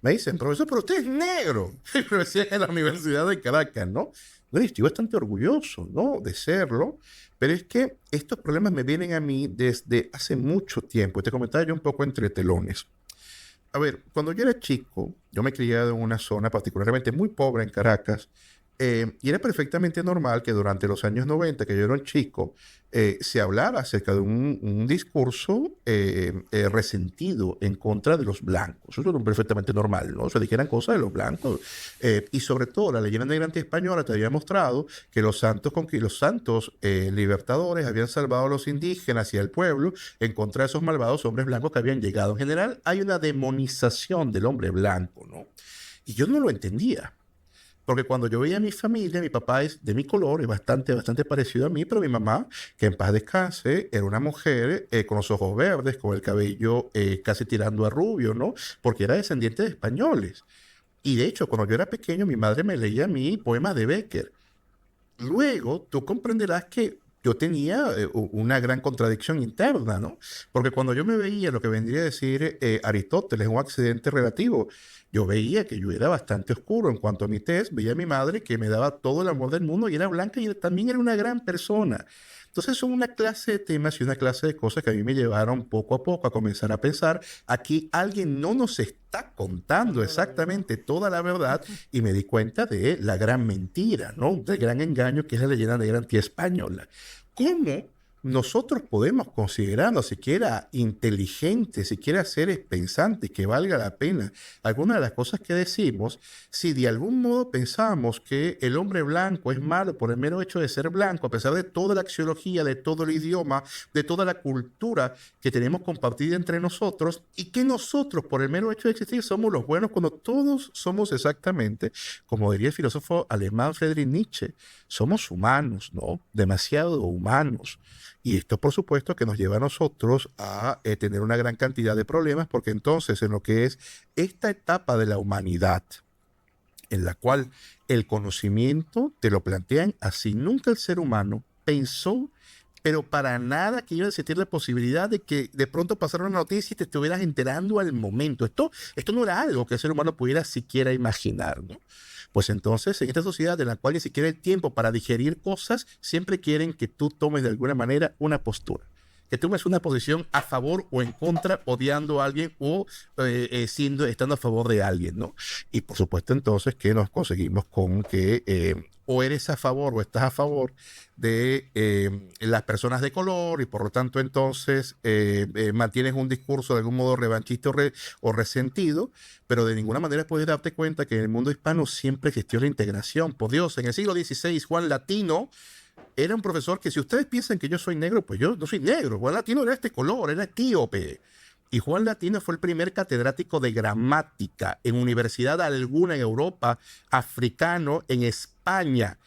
Me dicen, profesor, pero usted es negro. Pero decía en la Universidad de Caracas, ¿no? Bueno, estoy bastante orgulloso, ¿no? De serlo. Pero es que estos problemas me vienen a mí desde hace mucho tiempo. Te comentaba yo un poco entre telones. A ver, cuando yo era chico, yo me crié en una zona particularmente muy pobre en Caracas, y era perfectamente normal que durante los años 90, que yo era un chico, se hablara acerca de un discurso resentido en contra de los blancos. Eso era perfectamente normal, ¿no? O sea, dijeran cosas de los blancos. Y sobre todo, la leyenda negra antiespañola te había mostrado que los santos libertadores habían salvado a los indígenas y al pueblo en contra de esos malvados hombres blancos que habían llegado. En general, hay una demonización del hombre blanco, ¿no? Y yo no lo entendía. Porque cuando yo veía a mi familia, mi papá es de mi color, es bastante parecido a mí, pero mi mamá, que en paz descanse, era una mujer con los ojos verdes, con el cabello casi tirando a rubio, ¿no? Porque era descendiente de españoles. Y de hecho, cuando yo era pequeño, mi madre me leía a mí poemas de Becker. Luego, tú comprenderás que yo tenía una gran contradicción interna, ¿no? Porque cuando yo me veía lo que vendría a decir Aristóteles, un accidente relativo, yo veía que yo era bastante oscuro en cuanto a mi tez, veía a mi madre que me daba todo el amor del mundo y era blanca y también era una gran persona. Entonces son una clase de temas y una clase de cosas que a mí me llevaron poco a poco a comenzar a pensar, aquí alguien no nos está contando exactamente toda la verdad, y me di cuenta de la gran mentira, ¿no? Del gran engaño que es la leyenda negra antiespañola. ¿Cómo nosotros podemos considerarnos siquiera inteligentes, siquiera seres pensantes, que valga la pena alguna de las cosas que decimos, si de algún modo pensamos que el hombre blanco es malo por el mero hecho de ser blanco, a pesar de toda la axiología, de todo el idioma, de toda la cultura que tenemos compartida entre nosotros, y que nosotros, por el mero hecho de existir, somos los buenos, cuando todos somos exactamente, como diría el filósofo alemán Friedrich Nietzsche, somos humanos, ¿no? Demasiado humanos. Y esto, por supuesto, que nos lleva a nosotros a tener una gran cantidad de problemas, porque entonces en lo que es esta etapa de la humanidad, en la cual el conocimiento te lo plantean así, nunca el ser humano pensó, pero para nada, que iba a existir la posibilidad de que de pronto pasara una noticia y te estuvieras enterando al momento. Esto no era algo que el ser humano pudiera siquiera imaginar, ¿no? Pues entonces, en esta sociedad en la cual ni siquiera hay tiempo para digerir cosas, siempre quieren que tú tomes de alguna manera una postura. Que tomes una posición a favor o en contra, odiando a alguien o estando a favor de alguien, ¿no? Y por supuesto entonces que nos conseguimos con que o eres a favor o estás a favor de las personas de color y por lo tanto entonces mantienes un discurso de algún modo revanchista o resentido, pero de ninguna manera puedes darte cuenta que en el mundo hispano siempre existió la integración. Por Dios, en el siglo XVI, Juan Latino era un profesor que si ustedes piensan que yo soy negro, pues yo no soy negro. Juan Latino era este color, era etíope. Y Juan Latino fue el primer catedrático de gramática en universidad alguna en Europa, africano, en España.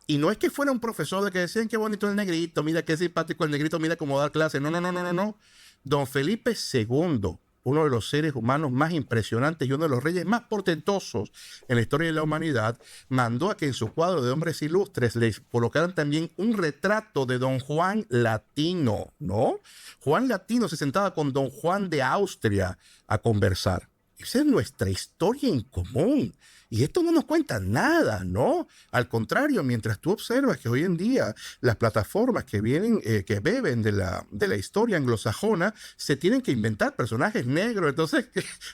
Y no es que fuera un profesor de que decían qué bonito el negrito, mira qué simpático el negrito, mira cómo dar clase. No, no, no, no, no, no. Don Felipe II, uno de los seres humanos más impresionantes y uno de los reyes más portentosos en la historia de la humanidad, mandó a que en su cuadro de hombres ilustres les colocaran también un retrato de don Juan Latino, ¿no? Juan Latino se sentaba con don Juan de Austria a conversar. Esa es nuestra historia en común. Y esto no nos cuenta nada, ¿no? Al contrario, mientras tú observas que hoy en día las plataformas que vienen, que beben de la historia anglosajona, se tienen que inventar personajes negros. Entonces,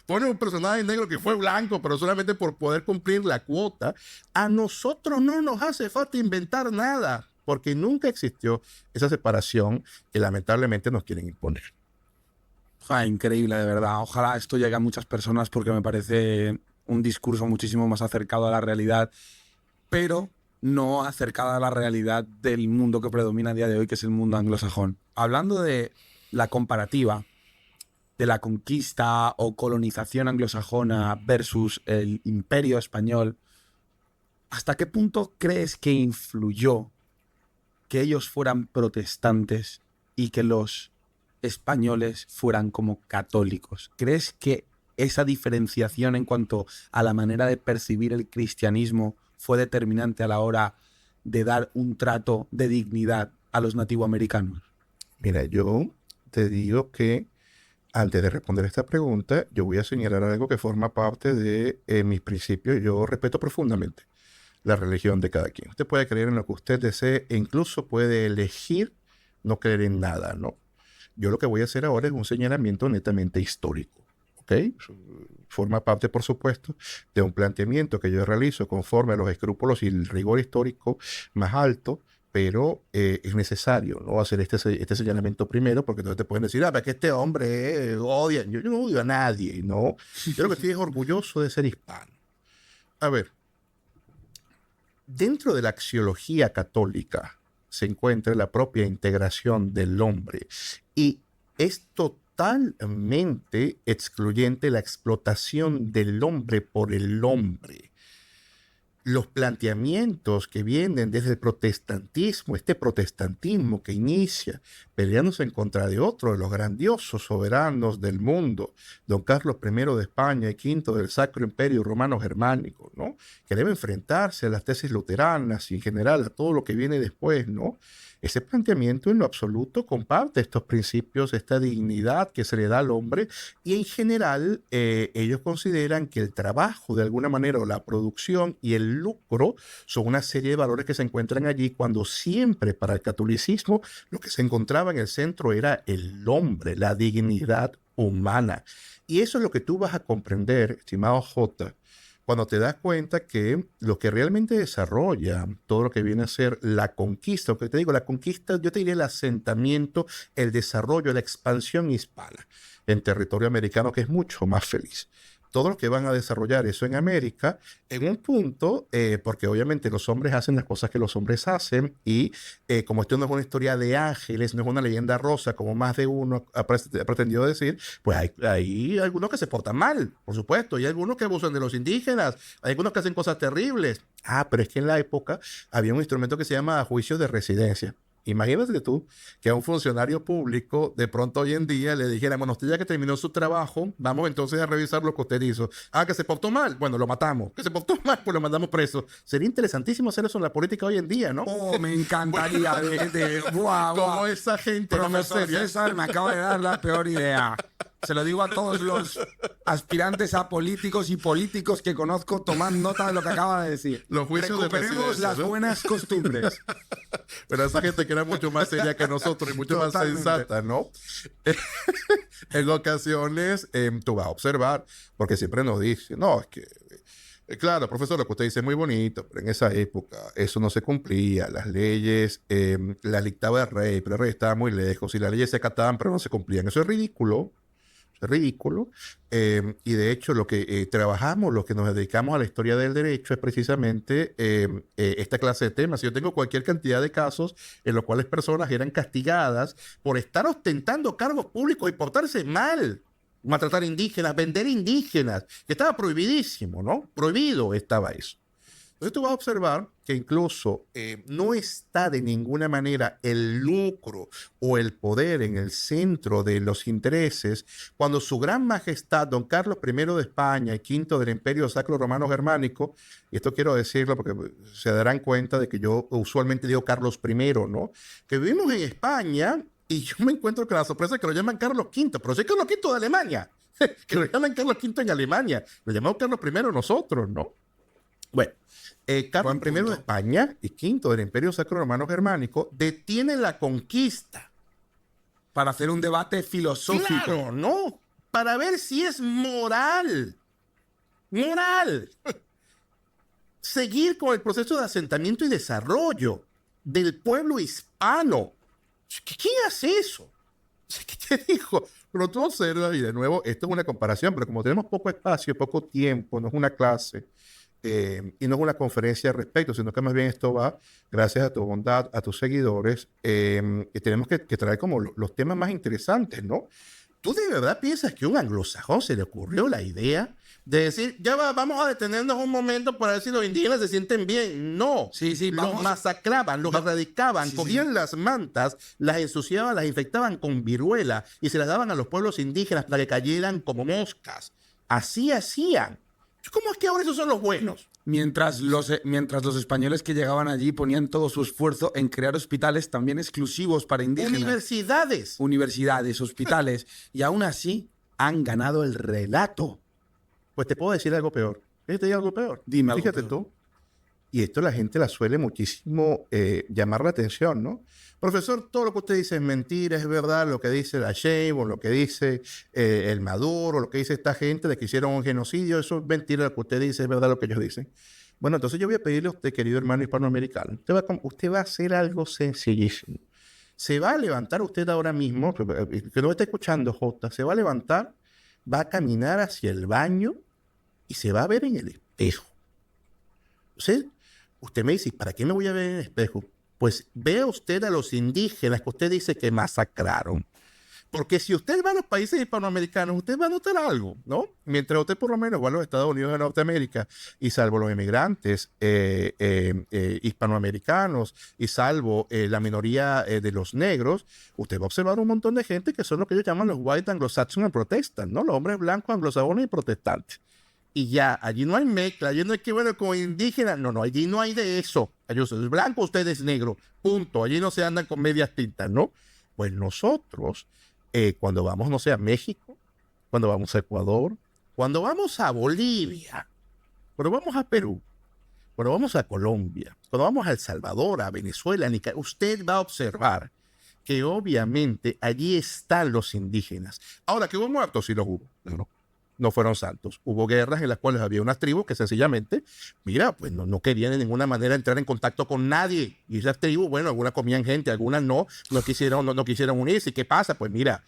ponen un personaje negro que fue blanco, pero solamente por poder cumplir la cuota. A nosotros no nos hace falta inventar nada, porque nunca existió esa separación que lamentablemente nos quieren imponer. Increíble, de verdad. Ojalá esto llegue a muchas personas porque me parece un discurso muchísimo más acercado a la realidad, pero no acercado a la realidad del mundo que predomina a día de hoy, que es el mundo anglosajón. Hablando de la comparativa de la conquista o colonización anglosajona versus el imperio español, ¿hasta qué punto crees que influyó que ellos fueran protestantes y que los españoles fueran como católicos? ¿Crees que esa diferenciación en cuanto a la manera de percibir el cristianismo fue determinante a la hora de dar un trato de dignidad a los nativoamericanos? Mira, yo te digo que antes de responder esta pregunta, yo voy a señalar algo que forma parte de mis principios. Yo respeto profundamente la religión de cada quien. Usted puede creer en lo que usted desee e incluso puede elegir no creer en nada, ¿no? Yo lo que voy a hacer ahora es un señalamiento netamente histórico. ¿Ok? Forma parte, por supuesto, de un planteamiento que yo realizo conforme a los escrúpulos y el rigor histórico más alto, pero es necesario, ¿no?, hacer este señalamiento primero, porque entonces te pueden decir, pero es que este hombre odia. Yo no odio a nadie, ¿no? Yo lo que estoy es orgulloso de ser hispano. A ver, dentro de la axiología católica se encuentra la propia integración del hombre y es totalmente excluyente la explotación del hombre por el hombre. Los planteamientos que vienen desde el protestantismo, este protestantismo que inicia peleándose en contra de otro de los grandiosos soberanos del mundo, don Carlos I de España y V del Sacro Imperio Romano Germánico, ¿no?, que debe enfrentarse a las tesis luteranas y en general a todo lo que viene después, ¿no? Ese planteamiento en lo absoluto comparte estos principios, esta dignidad que se le da al hombre y en general ellos consideran que el trabajo de alguna manera o la producción y el lucro son una serie de valores que se encuentran allí cuando siempre para el catolicismo lo que se encontraba en el centro era el hombre, la dignidad humana. Y eso es lo que tú vas a comprender, estimado J, cuando te das cuenta que lo que realmente desarrolla todo lo que viene a ser la conquista, que te digo, la conquista, yo te diría el asentamiento, el desarrollo, la expansión hispana en territorio americano, que es mucho más feliz. Todos los que van a desarrollar eso en América, en un punto, porque obviamente los hombres hacen las cosas que los hombres hacen y como esto no es una historia de ángeles, no es una leyenda rosa, como más de uno ha pretendido decir, pues hay algunos que se portan mal, por supuesto, y hay algunos que abusan de los indígenas, hay algunos que hacen cosas terribles. Pero es que en la época había un instrumento que se llama juicio de residencia. Imagínate tú que a un funcionario público de pronto hoy en día le dijera, bueno, usted ya que terminó su trabajo, vamos entonces a revisar lo que usted hizo. Que se portó mal, bueno, lo matamos. Que se portó mal, pues lo mandamos preso. Sería interesantísimo hacer eso en la política hoy en día, ¿no? Me encantaría. Como esa gente. Profesor César, me acaba de dar la peor idea. Se lo digo a todos los aspirantes a políticos y políticos que conozco, tomad nota de lo que acaba de decir. Los juicios de Recuperemos presidencia, las ¿no? buenas costumbres. Pero esa gente que era mucho más seria que nosotros y mucho Totalmente. más sensata, ¿no? En ocasiones tú vas a observar, porque siempre nos dicen, no, es que, claro, profesor, lo que usted dice es muy bonito, pero en esa época eso no se cumplía, las leyes las dictaba el rey, pero el rey estaba muy lejos y las leyes se acataban, pero no se cumplían. Eso es ridículo. Es ridículo. Y de hecho, lo que trabajamos, lo que nos dedicamos a la historia del derecho es precisamente esta clase de temas. Yo tengo cualquier cantidad de casos en los cuales personas eran castigadas por estar ostentando cargos públicos y portarse mal. Maltratar indígenas, vender indígenas, que estaba prohibidísimo, ¿no? Prohibido estaba eso. Entonces tú vas a observar que incluso no está de ninguna manera el lucro o el poder en el centro de los intereses cuando su gran majestad, don Carlos I de España y V del Imperio Sacro Romano Germánico, y esto quiero decirlo porque se darán cuenta de que yo usualmente digo Carlos I, ¿no? Que vivimos en España y yo me encuentro con la sorpresa que lo llaman Carlos V, pero soy Carlos V de Alemania, que lo llaman Carlos V en Alemania, lo llamamos Carlos I nosotros, ¿no? Bueno, Carlos I de España y V del Imperio Sacro Romano Germánico detienen la conquista. Para hacer un debate filosófico. Claro, ¿no? Para ver si es moral. Moral. Seguir con el proceso de asentamiento y desarrollo del pueblo hispano. ¿Quién hace eso? ¿Qué te dijo? Pero tú observas, y de nuevo, esto es una comparación, pero como tenemos poco espacio, poco tiempo, no es una clase, y no es una conferencia al respecto, sino que más bien esto va, gracias a tu bondad, a tus seguidores, y tenemos que traer como los temas más interesantes, ¿no? ¿Tú de verdad piensas que a un anglosajón se le ocurrió la idea de decir, ya va, vamos a detenernos un momento para ver si los indígenas se sienten bien? No. Sí, sí, los vamos. masacraban, los erradicaban, Sí, cogían sí. las mantas, las ensuciaban, las infectaban con viruela y se las daban a los pueblos indígenas para que cayeran como moscas. Así hacían. ¿Cómo es que ahora esos son los buenos? Mientras los españoles que llegaban allí ponían todo su esfuerzo en crear hospitales también exclusivos para indígenas. Universidades. Universidades, hospitales. Y aún así han ganado el relato. Pues te puedo decir algo peor. ¿Quieres que te diga algo peor? Dime algo Fíjate peor. tú. Y esto la gente la suele muchísimo llamar la atención, ¿no? Profesor, todo lo que usted dice es mentira, es verdad lo que dice la Sheinbaum, lo que dice el Maduro, lo que dice esta gente de que hicieron un genocidio, eso es mentira lo que usted dice, es verdad lo que ellos dicen. Bueno, entonces yo voy a pedirle a usted, querido hermano hispanoamericano, usted va a hacer algo sencillísimo. Se va a levantar usted ahora mismo, que no me está escuchando, Jota, se va a levantar, va a caminar hacia el baño y se va a ver en el espejo. Usted me dice, ¿para qué me voy a ver en el espejo? Pues vea usted a los indígenas que usted dice que masacraron. Porque si usted va a los países hispanoamericanos, usted va a notar algo, ¿no? Mientras usted por lo menos va a los Estados Unidos de Norteamérica, y salvo los inmigrantes hispanoamericanos, y salvo la minoría de los negros, usted va a observar un montón de gente que son lo que ellos llaman los white anglo-saxon and protestant, ¿no? Los hombres blancos anglosajones y protestantes. Y ya, allí no hay mezcla, allí no hay que, bueno, como indígena, no, allí no hay de eso. Allí usted es blanco, usted es negro, punto. Allí no se andan con medias tintas, ¿no? Pues nosotros, cuando vamos, no sé, a México, cuando vamos a Ecuador, cuando vamos a Bolivia, cuando vamos a Perú, cuando vamos a Colombia, cuando vamos a El Salvador, a Venezuela, usted va a observar que obviamente allí están los indígenas. Ahora, que hubo muertos, sí los hubo, no fueron santos. Hubo guerras en las cuales había unas tribus que sencillamente, mira, pues no querían de ninguna manera entrar en contacto con nadie. Y esas tribus, bueno, algunas comían gente, algunas no quisieron unirse. ¿Y qué pasa? Pues mira,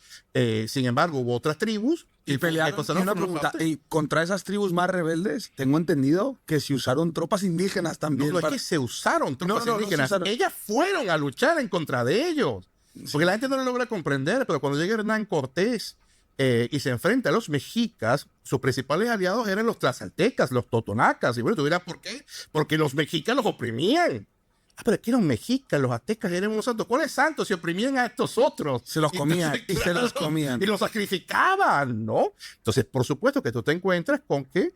sin embargo, hubo otras tribus Y pelearon. Y una pregunta, y contra esas tribus más rebeldes, tengo entendido que se usaron tropas indígenas también. No, es que se usaron tropas indígenas. se usaron. Ellas fueron a luchar en contra de ellos. Porque la gente no lo logra comprender, pero cuando llega Hernán Cortés y se enfrenta a los mexicas, sus principales aliados eran los tlaxcaltecas, los totonacas. Y bueno, tú dirás, ¿por qué? Porque los mexicas los oprimían. Pero aquí eran mexicas, los aztecas eran unos santos. ¿Cuáles santos? Se oprimían a estos otros. Se los comían, Entonces, y se los comían. Y los sacrificaban, ¿no? Entonces, por supuesto que tú te encuentras con que,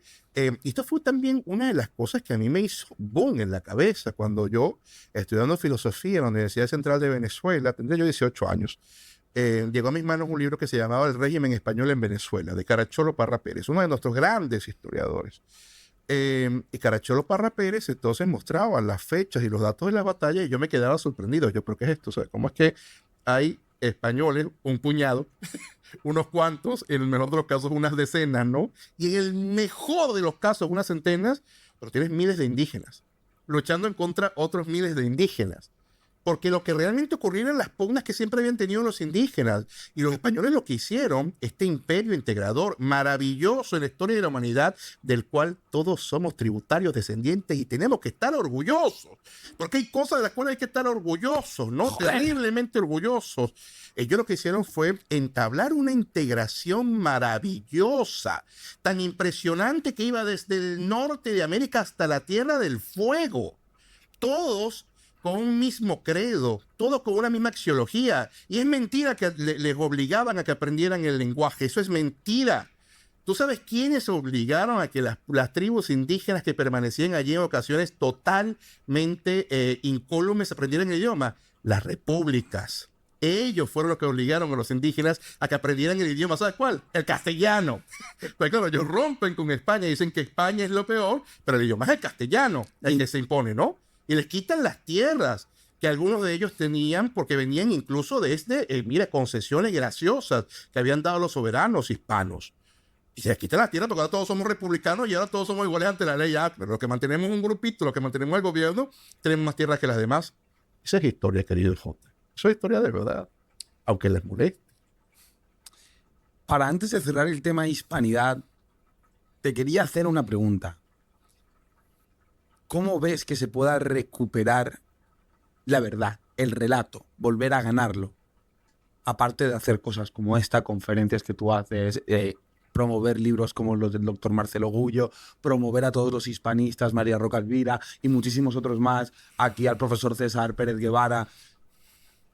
y esto fue también una de las cosas que a mí me hizo boom en la cabeza cuando yo, estudiando filosofía en la Universidad Central de Venezuela, tendría yo 18 años, llegó a mis manos un libro que se llamaba El régimen español en Venezuela, de Caracciolo Parra Pérez, uno de nuestros grandes historiadores. Y Caracciolo Parra Pérez entonces mostraba las fechas y los datos de las batallas y yo me quedaba sorprendido. Yo, ¿pero qué es esto? O sea, ¿cómo es que hay españoles, un puñado, unos cuantos, en el mejor de los casos unas decenas, ¿no? Y en el mejor de los casos unas centenas, pero tienes miles de indígenas, luchando en contra otros miles de indígenas? Porque lo que realmente ocurrió eran las pugnas que siempre habían tenido los indígenas. Y los españoles lo que hicieron, este imperio integrador maravilloso en la historia de la humanidad, del cual todos somos tributarios, descendientes, y tenemos que estar orgullosos. Porque hay cosas de las cuales hay que estar orgullosos, ¿no? Terriblemente orgullosos. Ellos lo que hicieron fue entablar una integración maravillosa, tan impresionante que iba desde el norte de América hasta la Tierra del Fuego. Todos con un mismo credo, todo con una misma axiología. Y es mentira que les obligaban a que aprendieran el lenguaje. Eso es mentira. ¿Tú sabes quiénes obligaron a que las tribus indígenas que permanecían allí en ocasiones totalmente incólumes aprendieran el idioma? Las repúblicas. Ellos fueron los que obligaron a los indígenas a que aprendieran el idioma. ¿Sabes cuál? El castellano. Pues claro, ellos rompen con España y dicen que España es lo peor, pero el idioma es el castellano, el que se impone, ¿no? Y les quitan las tierras que algunos de ellos tenían porque venían incluso desde, concesiones graciosas que habían dado los soberanos hispanos. Y se les quitan las tierras porque ahora todos somos republicanos y ahora todos somos iguales ante la ley. Pero los que mantenemos un grupito, los que mantenemos el gobierno, tenemos más tierras que las demás. Esa es historia, querido Jota. Eso es historia de verdad, aunque les moleste. Para antes de cerrar el tema hispanidad, te quería hacer una pregunta. ¿Cómo ves que se pueda recuperar la verdad, el relato, volver a ganarlo? Aparte de hacer cosas como esta, conferencias que tú haces, promover libros como los del doctor Marcelo Gullo, promover a todos los hispanistas, María Roca Elvira y muchísimos otros más, aquí al profesor César Pérez Guevara.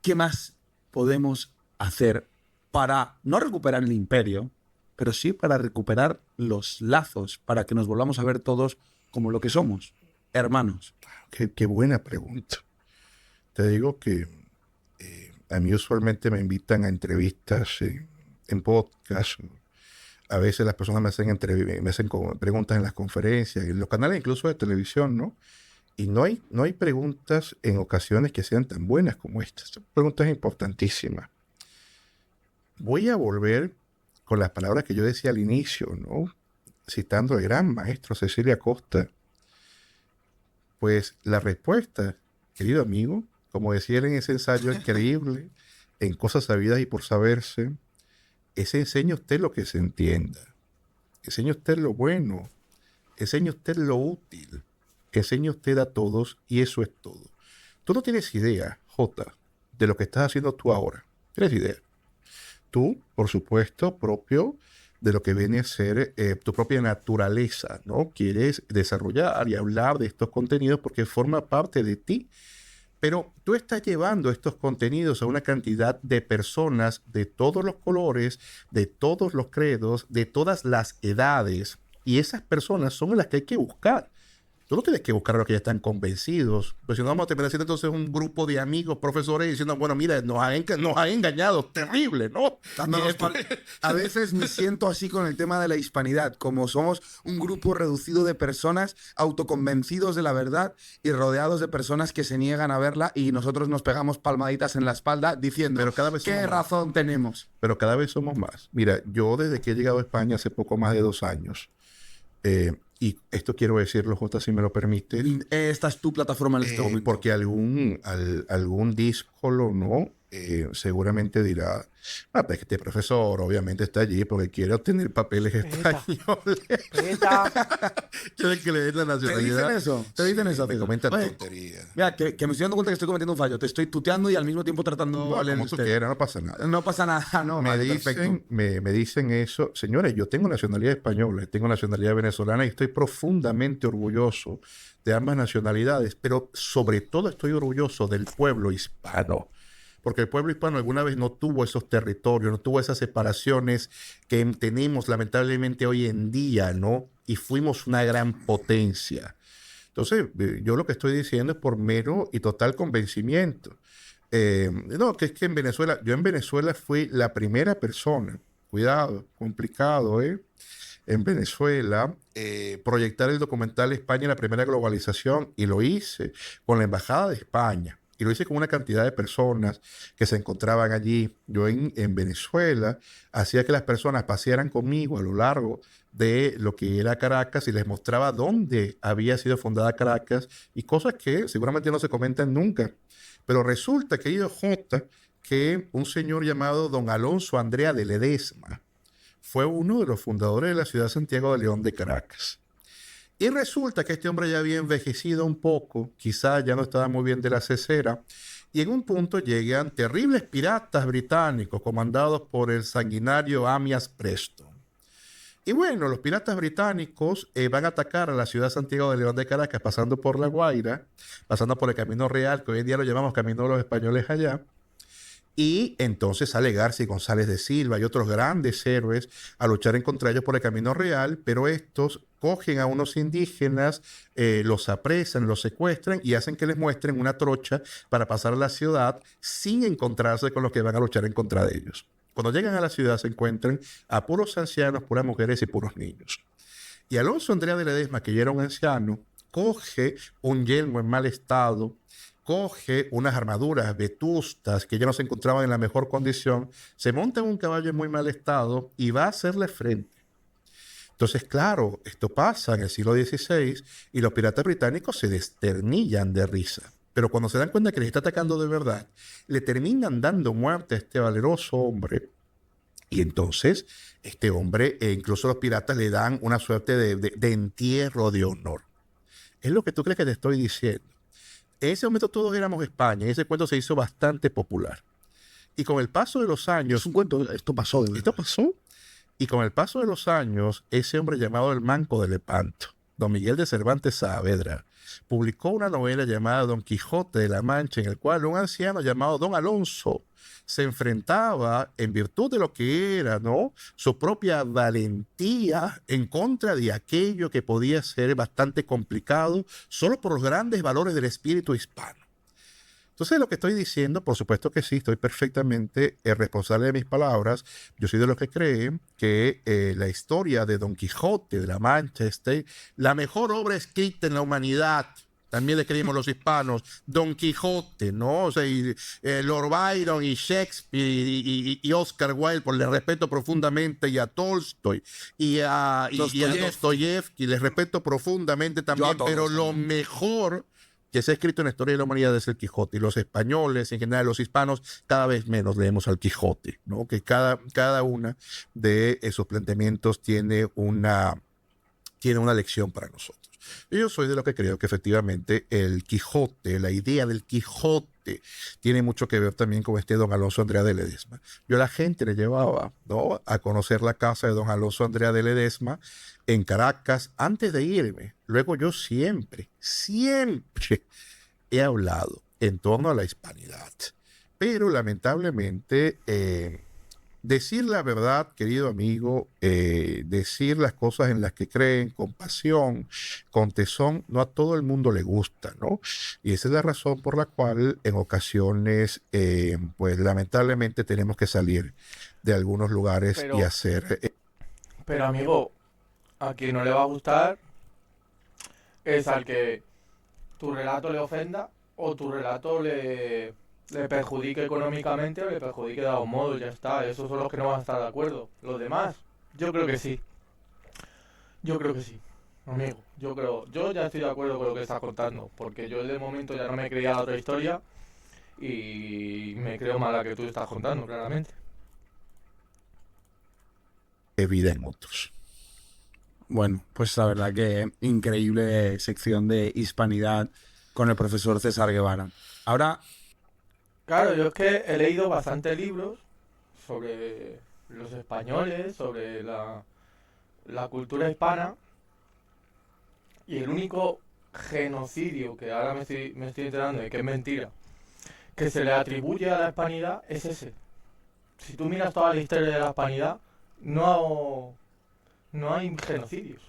¿Qué más podemos hacer para no recuperar el imperio, pero sí para recuperar los lazos, para que nos volvamos a ver todos como lo que somos? Hermanos. Qué buena pregunta. Te digo que a mí usualmente me invitan a entrevistas en podcast. A veces las personas me hacen preguntas en las conferencias, en los canales incluso de televisión, ¿no? Y no hay preguntas en ocasiones que sean tan buenas como estas. Son preguntas importantísimas. Voy a volver con las palabras que yo decía al inicio, ¿no? Citando al gran maestro Cecilia Costa. Pues la respuesta, querido amigo, como decía él en ese ensayo increíble, en Cosas Sabidas y por Saberse, es enseña usted lo que se entienda, enseña usted lo bueno, enseña usted lo útil, enseña usted a todos y eso es todo. Tú no tienes idea, Jota, de lo que estás haciendo tú ahora. ¿Tienes idea? Tú, por supuesto, propio de lo que viene a ser tu propia naturaleza, ¿no? Quieres desarrollar y hablar de estos contenidos porque forma parte de ti. Pero tú estás llevando estos contenidos a una cantidad de personas de todos los colores, de todos los credos, de todas las edades. Y esas personas son las que hay que buscar. Tú no tienes que buscar a los que ya están convencidos. Pues si no, vamos a terminar siendo entonces un grupo de amigos, profesores, diciendo, bueno, mira, nos ha engañado, terrible, ¿no? A veces me siento así con el tema de la hispanidad, como somos un grupo reducido de personas autoconvencidos de la verdad y rodeados de personas que se niegan a verla y nosotros nos pegamos palmaditas en la espalda diciendo, pero cada vez ¿qué razón tenemos? Pero cada vez somos más. Mira, yo desde que he llegado a España hace poco más de 2 años, y esto quiero decirlo, Jota, si me lo permites. Esta es tu plataforma en este momento. Porque algún díscolo, ¿no? Seguramente dirá, pues este profesor obviamente está allí porque quiere obtener papeles españoles. Quiere que le den la nacionalidad. ¿Te dicen eso? Me comentan Oye, tonterías. Mira, que me estoy dando cuenta que estoy cometiendo un fallo. Te estoy tuteando y al mismo tiempo tratando No, como tú quieras, no pasa nada. No pasa nada, no. Me dicen eso. Señores, yo tengo nacionalidad española, tengo nacionalidad venezolana y estoy profundamente orgulloso de ambas nacionalidades, pero sobre todo estoy orgulloso del pueblo hispano. Porque el pueblo hispano alguna vez no tuvo esos territorios, no tuvo esas separaciones que tenemos lamentablemente hoy en día, ¿no? Y fuimos una gran potencia. Entonces, yo lo que estoy diciendo es por mero y total convencimiento. No, que es que en Venezuela, yo en Venezuela fui la primera persona, cuidado, complicado, en Venezuela, proyectar el documental España en la primera globalización, y lo hice con la Embajada de España. Y lo hice con una cantidad de personas que se encontraban allí. Yo en Venezuela hacía que las personas pasearan conmigo a lo largo de lo que era Caracas y les mostraba dónde había sido fundada Caracas y cosas que seguramente no se comentan nunca. Pero resulta, querido J, que un señor llamado don Alonso Andrea de Ledesma fue uno de los fundadores de la ciudad de Santiago de León de Caracas. Y resulta que este hombre ya había envejecido un poco, quizás ya no estaba muy bien de la cesera, y en un punto llegan terribles piratas británicos comandados por el sanguinario Amyas Preston. Y bueno, los piratas británicos van a atacar a la ciudad de Santiago de León de Caracas pasando por La Guaira, pasando por el Camino Real, que hoy en día lo llamamos Camino de los Españoles allá. Y entonces sale García González de Silva y otros grandes héroes a luchar en contra ellos por el Camino Real, pero estos cogen a unos indígenas, los apresan, los secuestran y hacen que les muestren una trocha para pasar a la ciudad sin encontrarse con los que van a luchar en contra de ellos. Cuando llegan a la ciudad se encuentran a puros ancianos, puras mujeres y puros niños. Y Alonso Andrea de Ledesma, que ya era un anciano, coge un yelmo en mal estado, coge unas armaduras vetustas que ya no se encontraban en la mejor condición, se monta en un caballo en muy mal estado y va a hacerle frente. Entonces, claro, esto pasa en el siglo XVI y los piratas británicos se desternillan de risa. Pero cuando se dan cuenta que les está atacando de verdad, le terminan dando muerte a este valeroso hombre. Y entonces, este hombre, incluso los piratas le dan una suerte de entierro de honor. Es lo que tú crees que te estoy diciendo. En ese momento todos éramos España y ese cuento se hizo bastante popular. Y con el paso de los años... Es un cuento, esto pasó de verdad. Esto pasó. Y con el paso de los años, ese hombre llamado el Manco de Lepanto, don Miguel de Cervantes Saavedra, publicó una novela llamada Don Quijote de la Mancha, en el cual un anciano llamado don Alonso se enfrentaba, en virtud de lo que era, ¿no?, su propia valentía en contra de aquello que podía ser bastante complicado solo por los grandes valores del espíritu hispano. Entonces, lo que estoy diciendo, por supuesto que sí, estoy perfectamente responsable de mis palabras. Yo soy de los que creen que la historia de Don Quijote de la Mancha es la mejor obra escrita en la humanidad. También le creímos los hispanos, Don Quijote, ¿no? O sea, Lord Byron y Shakespeare y Oscar Wilde, por le respeto profundamente, y a Tolstoy y a Dostoyevsky, les respeto profundamente también, pero lo mejor que se ha escrito en la historia de la humanidad es el Quijote. Y los españoles, en general los hispanos, cada vez menos leemos al Quijote, ¿no? Que cada una de esos planteamientos tiene una lección para nosotros. Y yo soy de lo que creo que efectivamente el Quijote, la idea del Quijote, tiene mucho que ver también con este don Alonso Andrea de Ledesma. Yo a la gente le llevaba, ¿no?, a conocer la casa de don Alonso Andrea de Ledesma en Caracas antes de irme. Luego yo siempre he hablado en torno a la hispanidad. Pero lamentablemente, decir la verdad, querido amigo, decir las cosas en las que creen, con pasión, con tesón, no a todo el mundo le gusta, ¿no? Y esa es la razón por la cual en ocasiones, pues lamentablemente tenemos que salir de algunos lugares y hacer... Pero amigo, a quien no le va a gustar es al que tu relato le ofenda o tu relato le perjudique económicamente o le perjudique de algún modo, ya está. Esos son los que no van a estar de acuerdo. Los demás, yo creo que sí. Yo creo que sí, amigo. Yo ya estoy de acuerdo con lo que estás contando, porque yo de momento ya no me creía la otra historia y me creo más la que tú estás contando, claramente. Vida en otros. Bueno, pues la verdad que increíble sección de hispanidad con el profesor César Guevara. Ahora... Claro, yo es que he leído bastantes libros sobre los españoles, sobre la cultura hispana, y el único genocidio que ahora me estoy enterando de que es mentira, que se le atribuye a la hispanidad es ese. Si tú miras toda la historia de la hispanidad, no hay genocidios.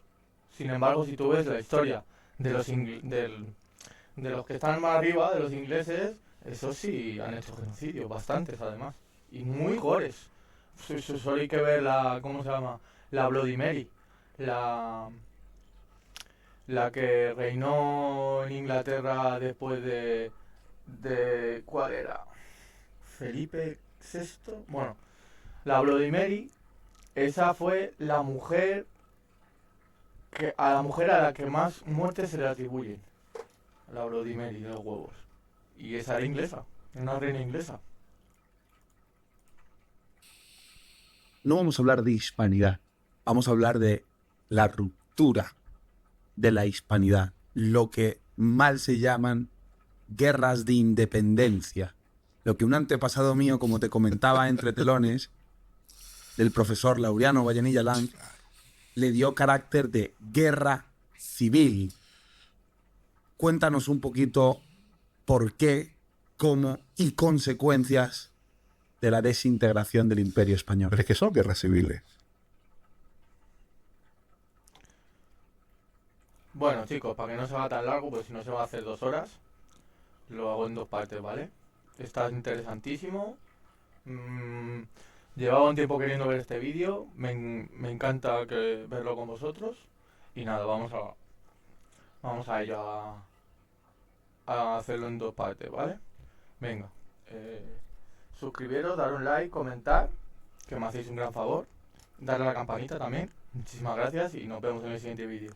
Sin embargo, si tú ves la historia de los que están más arriba, de los ingleses, Eso sí, han hecho genocidios, bastantes además. Y muy gores. Solo hay que ver la, ¿cómo se llama? La Bloody Mary. La, la que reinó en Inglaterra después de ¿cuál era? Felipe VI. Bueno, la Bloody Mary, esa fue la mujer a la mujer a la que más muertes se le atribuyen. La Bloody Mary de los huevos. Y esa era inglesa, una reina inglesa. No vamos a hablar de hispanidad, vamos a hablar de la ruptura de la hispanidad, lo que mal se llaman guerras de independencia. Lo que un antepasado mío, como te comentaba entre telones, del profesor Laureano Vallenilla Lang, le dio carácter de guerra civil. Cuéntanos un poquito por qué, cómo y consecuencias de la desintegración del Imperio Español. Pero es que son guerras civiles. Bueno, chicos, para que no se haga tan largo, pues si no se va a hacer 2 horas, lo hago en 2 partes, ¿vale? Está interesantísimo. Llevaba un tiempo queriendo ver este vídeo. Me encanta verlo con vosotros. Y nada, vamos a ello a hacerlo en 2 partes, ¿vale? Venga. Suscribiros, dar un like, comentar, que me hacéis un gran favor. Darle a la campanita también. Muchísimas gracias y nos vemos en el siguiente vídeo.